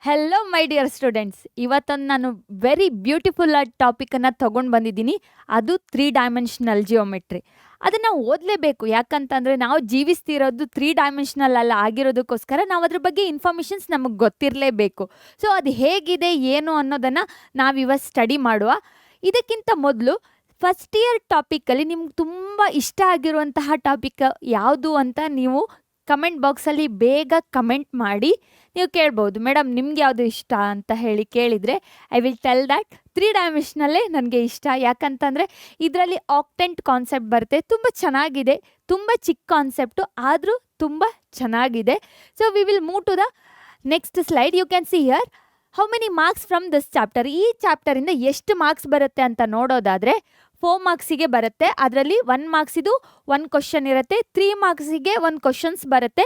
Hello my dear students, ಇವತ್ತೊಂದು ನಾನು very beautiful ಆದ ಟಾಪಿಕನ್ನು ತೊಗೊಂಡು ಬಂದಿದ್ದೀನಿ. ಅದು 3 ಡೈಮೆನ್ಷನಲ್ ಜಿಯೋಮೆಟ್ರಿ. ಅದನ್ನು ಓದಲೇಬೇಕು, ಯಾಕಂತಂದರೆ ನಾವು ಜೀವಿಸ್ತಿರೋದು 3 ಡೈಮೆನ್ಷನಲ್ ಅಲ್ಲ ಆಗಿರೋದಕ್ಕೋಸ್ಕರ ನಾವು ಅದ್ರ ಬಗ್ಗೆ ಇನ್ಫಾರ್ಮೇಷನ್ಸ್ ನಮಗೆ ಗೊತ್ತಿರಲೇಬೇಕು. ಸೊ ಅದು ಹೇಗಿದೆ ಏನು ಅನ್ನೋದನ್ನು ನಾವಿವತ್ತು ಸ್ಟಡಿ ಮಾಡುವ. ಇದಕ್ಕಿಂತ ಮೊದಲು ಫಸ್ಟ್ ಇಯರ್ ಟಾಪಿಕಲ್ಲಿ ನಿಮ್ಗೆ ತುಂಬ ಇಷ್ಟ ಆಗಿರುವಂತಹ ಟಾಪಿಕ್ ಯಾವುದು ಅಂತ ನೀವು ಕಮೆಂಟ್ ಬಾಕ್ಸಲ್ಲಿ ಬೇಗ ಕಮೆಂಟ್ ಮಾಡಿ ನೀವು ಕೇಳ್ಬೋದು. ಮೇಡಮ್ ನಿಮ್ಗೆ ಯಾವುದು ಇಷ್ಟ ಅಂತ ಹೇಳಿ ಕೇಳಿದರೆ ಐ ವಿಲ್ ಟೆಲ್ ದ್ಯಾಟ್ 3 ಡೈಮೆನ್ಷನಲ್ಲೇ ನನಗೆ ಇಷ್ಟ. ಯಾಕಂತಂದರೆ ಇದರಲ್ಲಿ ಆಕ್ಟೆಂಟ್ ಕಾನ್ಸೆಪ್ಟ್ ಬರುತ್ತೆ, ತುಂಬ ಚೆನ್ನಾಗಿದೆ, ತುಂಬ ಚಿಕ್ಕ ಕಾನ್ಸೆಪ್ಟು ಆದರೂ ತುಂಬ ಚೆನ್ನಾಗಿದೆ. So we will move to the next slide. You can see here how many marks from this chapter. ಈ ಚಾಪ್ಟರಿಂದ ಎಷ್ಟು ಮಾರ್ಕ್ಸ್ ಬರುತ್ತೆ ಅಂತ ನೋಡೋದಾದರೆ 4 ಮಾರ್ಕ್ಸಿಗೆ ಬರುತ್ತೆ. ಅದರಲ್ಲಿ 1 ಮಾರ್ಕ್ಸಿದು 1 ಕ್ವಶನ್ ಇರುತ್ತೆ, 3 ಮಾರ್ಕ್ಸಿಗೆ 1 ಕ್ವಶನ್ಸ್ ಬರುತ್ತೆ,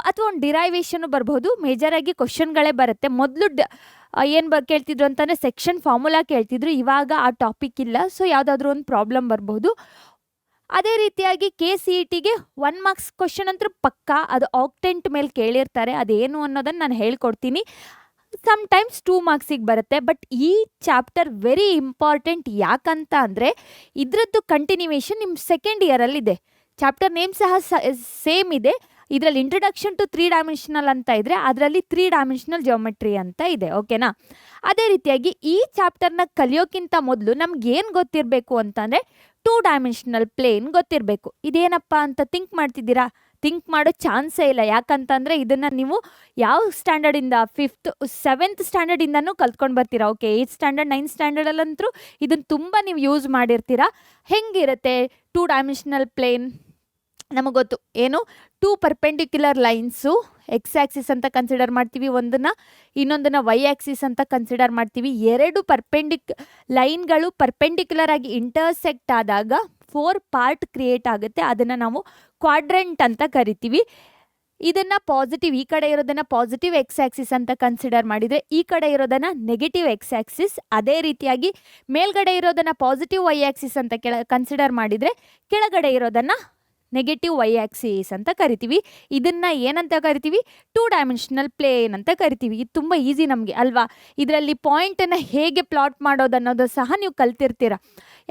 ಅಥವಾ ಒಂದು ಡಿರೈವೇಷನು ಬರ್ಬೋದು. ಮೇಜರಾಗಿ ಕ್ವಶನ್ಗಳೇ ಬರುತ್ತೆ. ಮೊದಲು ಏನು ಕೇಳ್ತಿದ್ರು ಅಂತಂದರೆ ಸೆಕ್ಷನ್ ಫಾರ್ಮುಲಾ ಕೇಳ್ತಿದ್ರು, ಇವಾಗ ಆ ಟಾಪಿಕ್ ಇಲ್ಲ. ಸೊ ಯಾವುದಾದ್ರೂ ಒಂದು ಪ್ರಾಬ್ಲಮ್ ಬರ್ಬೋದು. ಅದೇ ರೀತಿಯಾಗಿ KCETಗೆ 1 ಮಾರ್ಕ್ಸ್ ಕ್ವಶನ್ ಅಂತೂ ಪಕ್ಕಾ, ಅದು ಆಕ್ಟೆಂಟ್ ಮೇಲೆ ಕೇಳಿರ್ತಾರೆ, ಅದೇನು ಅನ್ನೋದನ್ನು ನಾನು ಹೇಳ್ಕೊಡ್ತೀನಿ. ಸಮ್ಟೈಮ್ಸ್ 2 ಮಾರ್ಕ್ಸಿಗೆ ಬರುತ್ತೆ. ಬಟ್ ಈ ಚಾಪ್ಟರ್ ವೆರಿ ಇಂಪಾರ್ಟೆಂಟ್. ಯಾಕಂತ ಅಂದರೆ ಇದರದ್ದು ಕಂಟಿನ್ಯೂವೇಷನ್ ನಿಮ್ಮ ಸೆಕೆಂಡ್ ಇಯರಲ್ಲಿದೆ. ಚಾಪ್ಟರ್ ನೇಮ್ ಸಹ ಸೇಮ್ ಇದೆ. ಇದರಲ್ಲಿ ಇಂಟ್ರಡಕ್ಷನ್ ಟು 3 ಡೈಮೆನ್ಷನಲ್ ಅಂತ ಇದ್ದರೆ ಅದರಲ್ಲಿ 3 ಡೈಮೆನ್ಷನಲ್ ಜಿಯೋಮೆಟ್ರಿ ಅಂತ ಇದೆ. ಓಕೆನಾ? ಅದೇ ರೀತಿಯಾಗಿ ಈ ಚಾಪ್ಟರ್ನ ಕಲಿಯೋಕ್ಕಿಂತ ಮೊದಲು ನಮ್ಗೇನು ಗೊತ್ತಿರಬೇಕು ಅಂತಂದರೆ 2 ಡೈಮೆನ್ಷನಲ್ ಪ್ಲೇನ್ ಗೊತ್ತಿರಬೇಕು. ಇದೇನಪ್ಪ ಅಂತ ಥಿಂಕ್ ಮಾಡ್ತಿದ್ದೀರಾ? ಥಿಂಕ್ ಮಾಡೋ ಚಾನ್ಸೇ ಇಲ್ಲ. ಯಾಕಂತಂದರೆ ಇದನ್ನು ನೀವು ಯಾವ ಸ್ಟ್ಯಾಂಡರ್ಡಿಂದ 5th 7th ಸ್ಟ್ಯಾಂಡರ್ಡಿಂದನೂ ಕಲ್ತ್ಕೊಂಡು ಬರ್ತೀರಾ. ಓಕೆ, 8th ಸ್ಟ್ಯಾಂಡರ್ಡ್ 9th ಸ್ಟ್ಯಾಂಡರ್ಡಲ್ಲಂತೂ ಇದನ್ನು ತುಂಬ ನೀವು ಯೂಸ್ ಮಾಡಿರ್ತೀರಾ. ಹೆಂಗಿರುತ್ತೆ 2 ಡೈಮೆನ್ಷನಲ್ ಪ್ಲೇನ್? ನಮಗೆ ಗೊತ್ತು ಏನು, 2 ಪರ್ಪೆಂಡಿಕ್ಯುಲರ್ ಲೈನ್ಸು ಎಕ್ಸ್ ಆ್ಯಕ್ಸಿಸ್ ಅಂತ ಕನ್ಸಿಡರ್ ಮಾಡ್ತೀವಿ, ಇನ್ನೊಂದನ್ನು ವೈ ಆ್ಯಕ್ಸಿಸ್ ಅಂತ ಕನ್ಸಿಡರ್ ಮಾಡ್ತೀವಿ. 2 ಲೈನ್ಗಳು ಪರ್ಪೆಂಡಿಕ್ಯುಲರ್ ಆಗಿ ಇಂಟರ್ಸೆಕ್ಟ್ ಆದಾಗ 4 ಪಾರ್ಟ್ ಕ್ರಿಯೇಟ್ ಆಗುತ್ತೆ. ಅದನ್ನು ನಾವು ಕ್ವಾಡ್ರೆಂಟ್ ಅಂತ ಕರಿತೀವಿ. ಇದನ್ನು ಪಾಸಿಟಿವ್, ಈ ಕಡೆ ಇರೋದನ್ನು ಪಾಸಿಟಿವ್ ಎಕ್ಸ್ ಆ್ಯಕ್ಸಿಸ್ ಅಂತ ಕನ್ಸಿಡರ್ ಮಾಡಿದರೆ, ಈ ಕಡೆ ಇರೋದನ್ನು ನೆಗೆಟಿವ್ ಎಕ್ಸ್ ಆ್ಯಕ್ಸಿಸ್. ಅದೇ ರೀತಿಯಾಗಿ ಮೇಲ್ಗಡೆ ಇರೋದನ್ನು ಪಾಸಿಟಿವ್ ವೈ ಆ್ಯಕ್ಸಿಸ್ ಅಂತ ಕನ್ಸಿಡರ್ ಮಾಡಿದರೆ, ಕೆಳಗಡೆ ಇರೋದನ್ನು ನೆಗೆಟಿವ್ ವೈ ಆ್ಯಕ್ಸಿಸ್ ಅಂತ ಕರಿತೀವಿ. ಇದನ್ನು ಏನಂತ ಕರಿತೀವಿ? 2 ಡೈಮೆನ್ಷನಲ್ ಪ್ಲೇನ್ ಅಂತ ಕರಿತೀವಿ. ಇದು ತುಂಬ ಈಸಿ ನಮಗೆ ಅಲ್ವಾ? ಇದರಲ್ಲಿ ಪಾಯಿಂಟನ್ನು ಹೇಗೆ ಪ್ಲಾಟ್ ಮಾಡೋದು ಅನ್ನೋದು ಸಹ ನೀವು ಕಲ್ತಿರ್ತೀರ.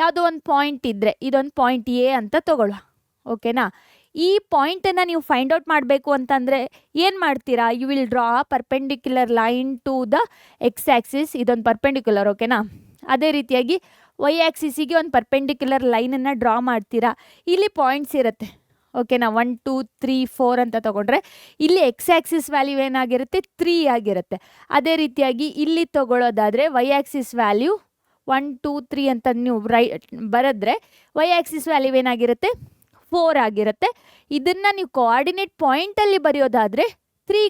ಯಾವುದೋ ಒಂದು ಪಾಯಿಂಟ್ ಇದ್ದರೆ, ಇದೊಂದು ಪಾಯಿಂಟ್ ಎ ಅಂತ ತಗೊಳ್ಳುವ. ಓಕೆನಾ? ಈ ಪಾಯಿಂಟನ್ನು ನೀವು ಫೈಂಡ್ ಔಟ್ ಮಾಡಬೇಕು ಅಂತಂದರೆ ಏನು ಮಾಡ್ತೀರಾ? You will draw perpendicular line to the X axis. ಇದೊಂದು ಪರ್ಪೆಂಡಿಕ್ಯುಲರ್. ಓಕೆನಾ? ಅದೇ ರೀತಿಯಾಗಿ ವೈ ಆ್ಯಕ್ಸಿಸಿಗೆ ಒಂದು ಪರ್ಪೆಂಡಿಕ್ಯುಲರ್ ಲೈನನ್ನು ಡ್ರಾ ಮಾಡ್ತೀರಾ. ಇಲ್ಲಿ ಪಾಯಿಂಟ್ಸ್ ಇರುತ್ತೆ. ಓಕೆನಾ? 1 2 3 4 ಅಂತ ತೊಗೊಂಡ್ರೆ ಇಲ್ಲಿ ಎಕ್ಸ್ ಆ್ಯಕ್ಸಿಸ್ ವ್ಯಾಲ್ಯೂ ಏನಾಗಿರುತ್ತೆ? 3 ಆಗಿರುತ್ತೆ. ಅದೇ ರೀತಿಯಾಗಿ ಇಲ್ಲಿ ತೊಗೊಳ್ಳೋದಾದರೆ ವೈ ಆ್ಯಕ್ಸಿಸ್ ವ್ಯಾಲ್ಯೂ 1 2 3 ಅಂತ ನೀವು ಬರೆದ್ರೆ ವೈ ಆ್ಯಕ್ಸಿಸ್ ವ್ಯಾಲ್ಯೂ ಏನಾಗಿರುತ್ತೆ? 4 ಆಗಿರುತ್ತೆ. ಇದನ್ನು ನೀವು ಕೋಆರ್ಡಿನೇಟ್ ಪಾಯಿಂಟಲ್ಲಿ ಬರೆಯೋದಾದರೆ 3,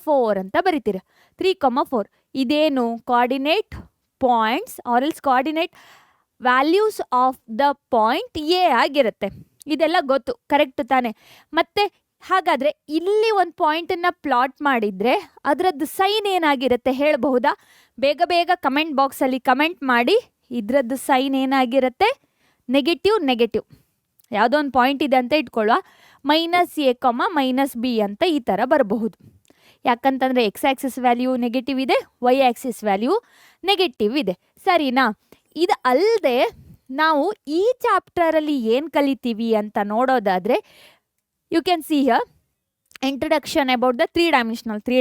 4 ಅಂತ ಬರಿತೀರ. 3, 4 ಇದೇನು coordinate points are else coordinate values of the point A ಆಗಿರುತ್ತೆ. ಇದೆಲ್ಲ ಗೊತ್ತು, ಕರೆಕ್ಟ್ ತಾನೆ? ಮತ್ತು ಹಾಗಾದರೆ ಇಲ್ಲಿ ಒಂದು ಪಾಯಿಂಟನ್ನು ಪ್ಲಾಟ್ ಮಾಡಿದರೆ ಅದರದ್ದು ಸೈನ್ ಏನಾಗಿರುತ್ತೆ ಹೇಳಬಹುದಾ? ಬೇಗ ಬೇಗ ಕಮೆಂಟ್ ಬಾಕ್ಸಲ್ಲಿ ಕಮೆಂಟ್ ಮಾಡಿ. ಇದರದ್ದು ಸೈನ್ ಏನಾಗಿರುತ್ತೆ? ನೆಗೆಟಿವ್. ಯಾವುದೋ ಒಂದು ಪಾಯಿಂಟ್ ಇದೆ ಅಂತ ಇಟ್ಕೊಳ್ಳುವ, -a, -b ಅಂತ ಈ ಥರ ಬರಬಹುದು. ಯಾಕಂತಂದರೆ ಎಕ್ಸ್ ಆ್ಯಕ್ಸಿಸ್ ವ್ಯಾಲ್ಯೂ ನೆಗೆಟಿವ್ ಇದೆ, ವೈ ಆ್ಯಕ್ಸಿಸ್ ವ್ಯಾಲ್ಯೂ ನೆಗೆಟಿವ್ ಇದೆ. ಸರಿನಾ? ಇದು ಅಲ್ಲದೆ ನಾವು ಈ ಚಾಪ್ಟರಲ್ಲಿ ಏನು ಕಲಿತೀವಿ ಅಂತ ನೋಡೋದಾದರೆ you can see here introduction about the 3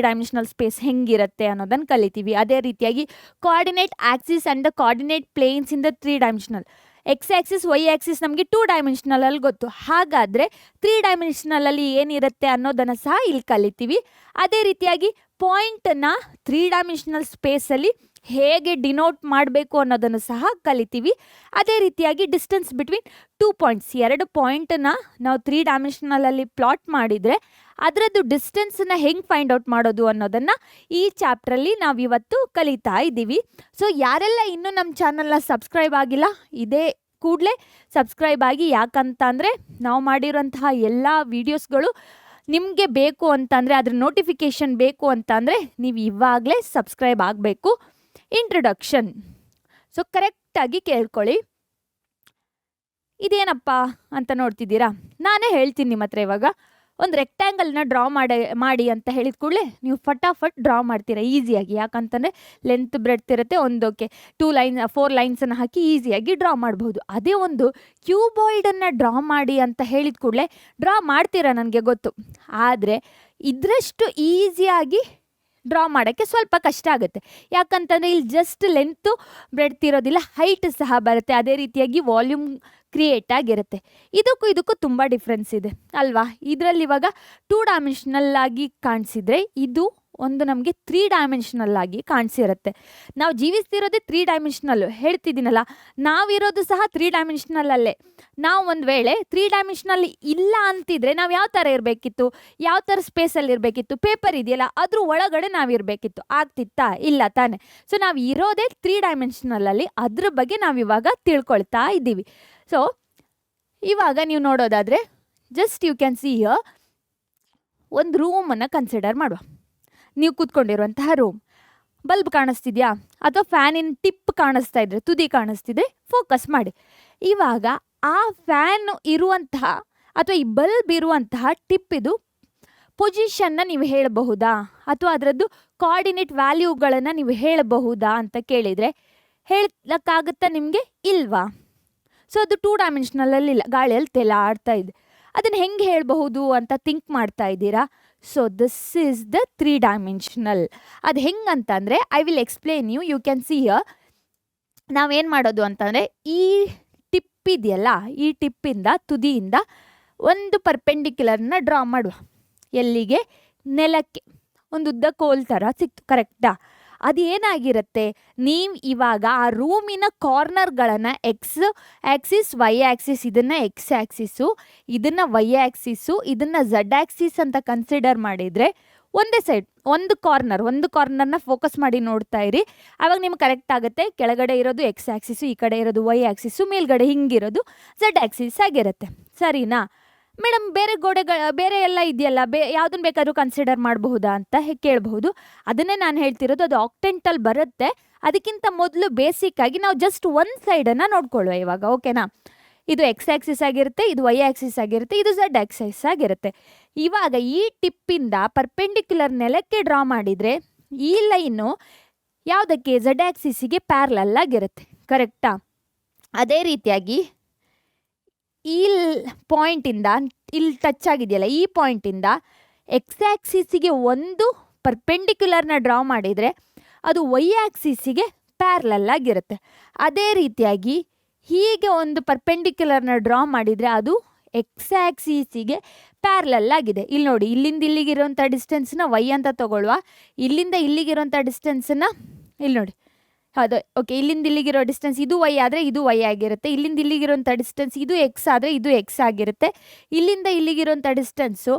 dimensional space ಹೆಂಗಿರುತ್ತೆ ಅನ್ನೋದನ್ನು ಕಲಿತೀವಿ. ಅದೇ ರೀತಿಯಾಗಿ coordinate axis and the coordinate planes in the 3 dimensional. X axis y axis ನಮಗೆ 2 ಡೈಮೆನ್ಷನಲಲ್ಲಿ ಗೊತ್ತು. ಹಾಗಾದರೆ 3 ಡೈಮೆನ್ಷನಲಲ್ಲಿ ಏನಿರುತ್ತೆ ಅನ್ನೋದನ್ನು ಸಹ ಇಲ್ಲಿ ಕಲಿತೀವಿ. ಅದೇ ರೀತಿಯಾಗಿ ಪಾಯಿಂಟನ್ನು 3 ಡೈಮೆನ್ಷನಲ್ ಸ್ಪೇಸಲ್ಲಿ ಹೇಗೆ ಡಿನೋಟ್ ಮಾಡಬೇಕು ಅನ್ನೋದನ್ನು ಸಹ ಕಲಿತೀವಿ. ಅದೇ ರೀತಿಯಾಗಿ ಡಿಸ್ಟೆನ್ಸ್ ಬಿಟ್ವೀನ್ 2 ಪಾಯಿಂಟ್ಸ್, 2 ಪಾಯಿಂಟನ್ನು ನಾವು 3 ಡೈಮೆನ್ಷನಲಲ್ಲಿ ಪ್ಲಾಟ್ ಮಾಡಿದರೆ ಅದರದ್ದು ಡಿಸ್ಟೆನ್ಸನ್ನು ಹೆಂಗೆ ಫೈಂಡ್ ಔಟ್ ಮಾಡೋದು ಅನ್ನೋದನ್ನು ಈ ಚಾಪ್ಟ್ರಲ್ಲಿ ನಾವು ಇವತ್ತು ಕಲಿತಾ ಇದ್ದೀವಿ. ಸೊ ಯಾರೆಲ್ಲ ಇನ್ನೂ ನಮ್ಮ ಚಾನಲ್ನ ಸಬ್ಸ್ಕ್ರೈಬ್ ಆಗಿಲ್ಲ, ಇದೇ ಕೂಡಲೇ ಸಬ್ಸ್ಕ್ರೈಬ್ ಆಗಿ. ಯಾಕಂತ ಅಂದರೆ ನಾವು ಮಾಡಿರೋಂತಹ ಎಲ್ಲ ವೀಡಿಯೋಸ್ಗಳು ನಿಮಗೆ ಬೇಕು ಅಂತಂದರೆ, ಅದ್ರ ನೋಟಿಫಿಕೇಷನ್ ಬೇಕು ಅಂತಂದರೆ ನೀವು ಇವಾಗಲೇ ಸಬ್ಸ್ಕ್ರೈಬ್ ಆಗಬೇಕು. ಇಂಟ್ರಡಕ್ಷನ್. ಸೊ ಕರೆಕ್ಟಾಗಿ ಕೇಳ್ಕೊಳ್ಳಿ. ಇದೇನಪ್ಪ ಅಂತ ನೋಡ್ತಿದ್ದೀರಾ? ನಾನೇ ಹೇಳ್ತೀನಿ ನಿಮ್ಮ ಹತ್ರ ಇವಾಗ. ಒಂದು ರೆಕ್ಟ್ಯಾಂಗಲ್ನ ಡ್ರಾ ಮಾಡಿ ಅಂತ ಹೇಳಿದ ಕೂಡಲೇ ನೀವು ಫಟಾಫಟ್ ಡ್ರಾ ಮಾಡ್ತೀರಾ ಈಸಿಯಾಗಿ. ಯಾಕಂತಂದರೆ ಲೆಂತ್ ಬ್ರೆಡ್ತ್ ಇರುತ್ತೆ, ಒಂದಕ್ಕೆ 4 ಲೈನ್ಸನ್ನು ಹಾಕಿ ಈಸಿಯಾಗಿ ಡ್ರಾ ಮಾಡ್ಬೋದು. ಅದೇ ಒಂದು ಕ್ಯೂಬಾಯ್ಡನ್ನು ಡ್ರಾ ಮಾಡಿ ಅಂತ ಹೇಳಿದ ಕೂಡಲೇ ಡ್ರಾ ಮಾಡ್ತೀರಾ, ನನಗೆ ಗೊತ್ತು. ಆದರೆ ಇದರಷ್ಟು ಈಸಿಯಾಗಿ ಡ್ರಾ ಮಾಡೋಕ್ಕೆ ಸ್ವಲ್ಪ ಕಷ್ಟ ಆಗುತ್ತೆ. ಯಾಕಂತಂದರೆ ಇಲ್ಲಿ ಜಸ್ಟ್ ಲೆಂತು ಬ್ರೆಡ್ತ್ ಇರೋದಿಲ್ಲ, ಹೈಟ್ ಸಹ ಬರುತ್ತೆ. ಅದೇ ರೀತಿಯಾಗಿ ವಾಲ್ಯೂಮ್ ಕ್ರಿಯೇಟ್ ಆಗಿರುತ್ತೆ. ಇದಕ್ಕೂ ತುಂಬ ಡಿಫ್ರೆನ್ಸ್ ಇದೆ ಅಲ್ವಾ. ಇದರಲ್ಲಿ ಇವಾಗ 2 ಡೈಮೆನ್ಷನಲ್ ಆಗಿ ಕಾಣಿಸಿದ್ರೆ ಇದು ಒಂದು ನಮಗೆ 3 ಡೈಮೆನ್ಷನಲ್ ಆಗಿ ಕಾಣಿಸಿರುತ್ತೆ. ನಾವು ಜೀವಿಸ್ತಿರೋದೇ 3 ಡೈಮೆನ್ಷನಲ್ಲು. ಹೇಳ್ತಿದ್ದೀನಲ್ಲ, ನಾವಿರೋದು ಸಹ 3 ಡೈಮೆನ್ಷನಲ್ಲೇ. ನಾವು ಒಂದು ವೇಳೆ 3 ಡೈಮೆನ್ಷನಲ್ ಇಲ್ಲ ಅಂತಿದ್ರೆ ನಾವು ಯಾವ ಥರ ಇರಬೇಕಿತ್ತು, ಯಾವ ಥರ ಸ್ಪೇಸಲ್ಲಿ ಇರಬೇಕಿತ್ತು? ಪೇಪರ್ ಇದೆಯಲ್ಲ ಅದ್ರ ಒಳಗಡೆ ನಾವಿರಬೇಕಿತ್ತು. ಆಗ್ತಿತ್ತಾ? ಇಲ್ಲ ತಾನೆ. ಸೊ ನಾವು ಇರೋದೇ 3 ಡೈಮೆನ್ಷನಲ್ಲಲ್ಲಿ. ಅದ್ರ ಬಗ್ಗೆ ನಾವಿವಾಗ ತಿಳ್ಕೊಳ್ತಾ ಇದ್ದೀವಿ. ಸೊ ಇವಾಗ ನೀವು ನೋಡೋದಾದರೆ just you can see here ಒಂದು ರೂಮನ್ನು ಕನ್ಸಿಡರ್ ಮಾಡುವ. ನೀವು ಕೂತ್ಕೊಂಡಿರುವಂತಹ ರೂಮ್. ಬಲ್ಬ್ ಕಾಣಿಸ್ತಿದ್ಯಾ ಅಥವಾ ಫ್ಯಾನಿನ ಟಿಪ್ ಕಾಣಿಸ್ತಾ ಇದ್ರೆ, ತುದಿ ಕಾಣಿಸ್ತಿದ್ರೆ ಫೋಕಸ್ ಮಾಡಿ. ಇವಾಗ ಆ ಫ್ಯಾನ್ ಇರುವಂತಹ ಅಥವಾ ಈ ಬಲ್ಬ್ ಇರುವಂತಹ ಟಿಪ್ಪಿದು ಪೊಸಿಷನ್ನ ನೀವು ಹೇಳಬಹುದಾ ಅಥವಾ ಅದರದ್ದು ಕೋಆರ್ಡಿನೇಟ್ ವ್ಯಾಲ್ಯೂಗಳನ್ನು ನೀವು ಹೇಳಬಹುದಾ ಅಂತ ಕೇಳಿದರೆ ಹೇಳಕ್ಕಾಗುತ್ತಾ ನಿಮಗೆ? ಇಲ್ವಾ. ಸೊ ಅದು 2 ಡೈಮೆನ್ಷನಲ್ಲಿಲ್ಲ, ಗಾಳಿಯಲ್ಲಿ ತೇಲಾಡ್ತಾ ಇದೆ. ಅದನ್ನು ಹೆಂಗೆ ಹೇಳಬಹುದು ಅಂತ ಥಿಂಕ್ ಮಾಡ್ತಾ ಇದ್ದೀರಾ? So this is the 3 dimensional. ಅದು ಹೆಂಗಂತಂದರೆ I will explain you can see here. ನಾವೇನು ಮಾಡೋದು ಅಂತಂದರೆ ಈ ಟಿಪ್ ಇದೆಯಲ್ಲ, ಈ ಟಿಪ್ಪಿಂದ ತುದಿಯಿಂದ ಒಂದು ಪರ್ಪೆಂಡಿಕ್ಯುಲರ್ನ ಡ್ರಾ ಮಾಡುವ. ಎಲ್ಲಿಗೆ? ನೆಲಕ್ಕೆ. ಒಂದು ಉದ್ದ ಕೋಲ್ ಥರ ಸಿಕ್ತು, ಕರೆಕ್ಟಾ? ಅದು ಏನಾಗಿರುತ್ತೆ, ನೀವು ಇವಾಗ ಆ ರೂಮಿನ ಕಾರ್ನರ್ಗಳನ್ನು ಎಕ್ಸ್ ಆ್ಯಕ್ಸಿಸ್, ವೈ ಆ್ಯಕ್ಸಿಸ್, ಇದನ್ನು ಎಕ್ಸ್ ಆ್ಯಕ್ಸಿಸ್ಸು, ಇದನ್ನು ವೈ ಆ್ಯಕ್ಸಿಸ್ಸು, ಇದನ್ನು ಝಡ್ ಆ್ಯಕ್ಸಿಸ್ ಅಂತ ಕನ್ಸಿಡರ್ ಮಾಡಿದರೆ ಒಂದೇ ಸೈಡ್ ಒಂದು ಕಾರ್ನರ್ನ ಫೋಕಸ್ ಮಾಡಿ ನೋಡ್ತಾ ಇರಿ. ಆವಾಗ ನಿಮ್ಗೆ ಕರೆಕ್ಟ್ ಆಗುತ್ತೆ. ಕೆಳಗಡೆ ಇರೋದು ಎಕ್ಸ್ ಆ್ಯಕ್ಸಿಸ್ಸು, ಈ ಕಡೆ ಇರೋದು ವೈ ಆ್ಯಕ್ಸಿಸ್ಸು, ಮೇಲ್ಗಡೆ ಹಿಂಗಿರೋದು ಝಡ್ ಆ್ಯಕ್ಸಿಸ್ ಆಗಿರುತ್ತೆ. ಸರಿನಾ ಮೇಡಮ್? ಬೇರೆ ಎಲ್ಲ ಇದೆಯಲ್ಲ, ಯಾವುದನ್ನು ಬೇಕಾದ್ರೂ ಕನ್ಸಿಡರ್ ಮಾಡಬಹುದಾ ಅಂತ ಕೇಳಬಹುದು. ಅದನ್ನೇ ನಾನು ಹೇಳ್ತಿರೋದು. ಅದು ಆಕ್ಟೆಂಟಲ್ಲಿ ಬರುತ್ತೆ. ಅದಕ್ಕಿಂತ ಮೊದಲು ಬೇಸಿಕ್ಕಾಗಿ ನಾವು ಜಸ್ಟ್ ಒಂದು ಸೈಡನ್ನು ನೋಡ್ಕೊಳ್ಳುವ ಇವಾಗ. ಓಕೆನಾ? ಇದು ಎಕ್ಸ್ ಆ್ಯಕ್ಸಿಸ್ ಆಗಿರುತ್ತೆ, ಇದು ವೈ ಆ್ಯಕ್ಸಿಸ್ ಆಗಿರುತ್ತೆ, ಇದು ಝಡ್ ಆ್ಯಕ್ಸಿಸ್ ಆಗಿರುತ್ತೆ. ಇವಾಗ ಈ ಟಿಪ್ಪಿಂದ ಪರ್ಪೆಂಡಿಕ್ಯುಲರ್ ನೆಲಕ್ಕೆ ಡ್ರಾ ಮಾಡಿದರೆ ಈ ಲೈನು ಯಾವುದಕ್ಕೆ? ಝಡ್ ಆ್ಯಕ್ಸಿಸ್ಸಿಗೆ ಪ್ಯಾರಲಲ್ ಆಗಿರುತ್ತೆ, ಕರೆಕ್ಟಾ? ಅದೇ ರೀತಿಯಾಗಿ ಈ ಪಾಯಿಂಟಿಂದ ಇಲ್ಲಿ ಟಚ್ ಆಗಿದೆಯಲ್ಲ, ಈ ಪಾಯಿಂಟಿಂದ ಎಕ್ಸ್ ಆ್ಯಕ್ಸಿಸ್ಸಿಗೆ ಒಂದು ಪರ್ಪೆಂಡಿಕ್ಯುಲರ್ನ ಡ್ರಾ ಮಾಡಿದರೆ ಅದು ವೈ ಆ್ಯಕ್ಸಿಸ್ಸಿಗೆ ಪ್ಯಾರಲಲ್ ಆಗಿರುತ್ತೆ. ಅದೇ ರೀತಿಯಾಗಿ ಹೀಗೆ ಒಂದು ಪರ್ಪೆಂಡಿಕ್ಯುಲರ್ನ ಡ್ರಾ ಮಾಡಿದರೆ ಅದು ಎಕ್ಸ್ ಆ್ಯಕ್ಸಿಸ್ಸಿಗೆ ಪ್ಯಾರಲಲ್ ಆಗಿದೆ. ಇಲ್ಲಿ ನೋಡಿ, ಇಲ್ಲಿಂದ ಇಲ್ಲಿಗಿರೋಂಥ ಡಿಸ್ಟೆನ್ಸ್ನ ವೈ ಅಂತ ತಗೊಳ್ಳುವ. ಇಲ್ಲಿಂದ ಇಲ್ಲಿಗಿರೋಂಥ ಡಿಸ್ಟೆನ್ಸನ್ನು ಇಲ್ಲಿ ನೋಡಿ, ಹೌದು ಓಕೆ. ಇಲ್ಲಿಂದ ಇಲ್ಲಿಗಿರೋ ಡಿಸ್ಟೆನ್ಸ್ ಇದು ವೈ ಆದರೆ ಇದು ವೈ ಆಗಿರುತ್ತೆ. ಇಲ್ಲಿಂದ ಇಲ್ಲಿಗಿರೋಂಥ ಡಿಸ್ಟೆನ್ಸ್ ಇದು ಎಕ್ಸ್ ಆದರೆ ಇದು ಎಕ್ಸ್ ಆಗಿರುತ್ತೆ. ಇಲ್ಲಿಂದ ಇಲ್ಲಿಗಿರೋಂಥ ಡಿಸ್ಟೆನ್ಸು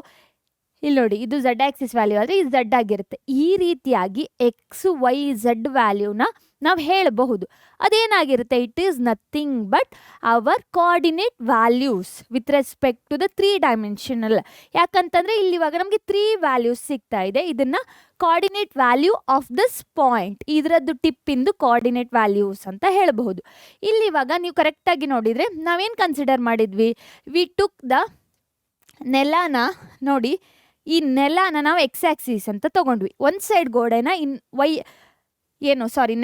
ಇಲ್ಲಿ ನೋಡಿ, ಇದು ಝಡ್ ಆ್ಯಕ್ಸಿಸ್ ವ್ಯಾಲ್ಯೂ ಆದರೆ ಇದು ಝಡ್ ಆಗಿರುತ್ತೆ. ಈ ರೀತಿಯಾಗಿ ಎಕ್ಸ್ ವೈ ಝಡ್ ವ್ಯಾಲ್ಯೂನ ನಾವು ಹೇಳಬಹುದು. ಅದೇನಾಗಿರುತ್ತೆ? It is nothing but our coordinate values with respect to the 3 dimensional. ಯಾಕಂತಂದರೆ ಇಲ್ಲಿ ಇವಾಗ ನಮಗೆ 3 ವ್ಯಾಲ್ಯೂಸ್ ಸಿಗ್ತಾ ಇದೆ. ಇದನ್ನು coordinate value of this point, ಇದರದ್ದು ಟಿಪ್ಪಿಂದು ಕೋಆರ್ಡಿನೇಟ್ ವ್ಯಾಲ್ಯೂಸ್ ಅಂತ ಹೇಳಬಹುದು. ಇಲ್ಲಿ ಇವಾಗ ನೀವು ಕರೆಕ್ಟಾಗಿ ನೋಡಿದರೆ ನಾವೇನು ಕನ್ಸಿಡರ್ ಮಾಡಿದ್ವಿ? ವಿ ಟುಕ್ ದ ನೆಲನ ನೋಡಿ, ಈ ನೆಲನ ನಾವು ಎಕ್ಸ್ ಆ್ಯಕ್ಸಿಸ್ ಅಂತ ತೊಗೊಂಡ್ವಿ. ಒಂದು ಸೈಡ್ ಗೋಡೆನ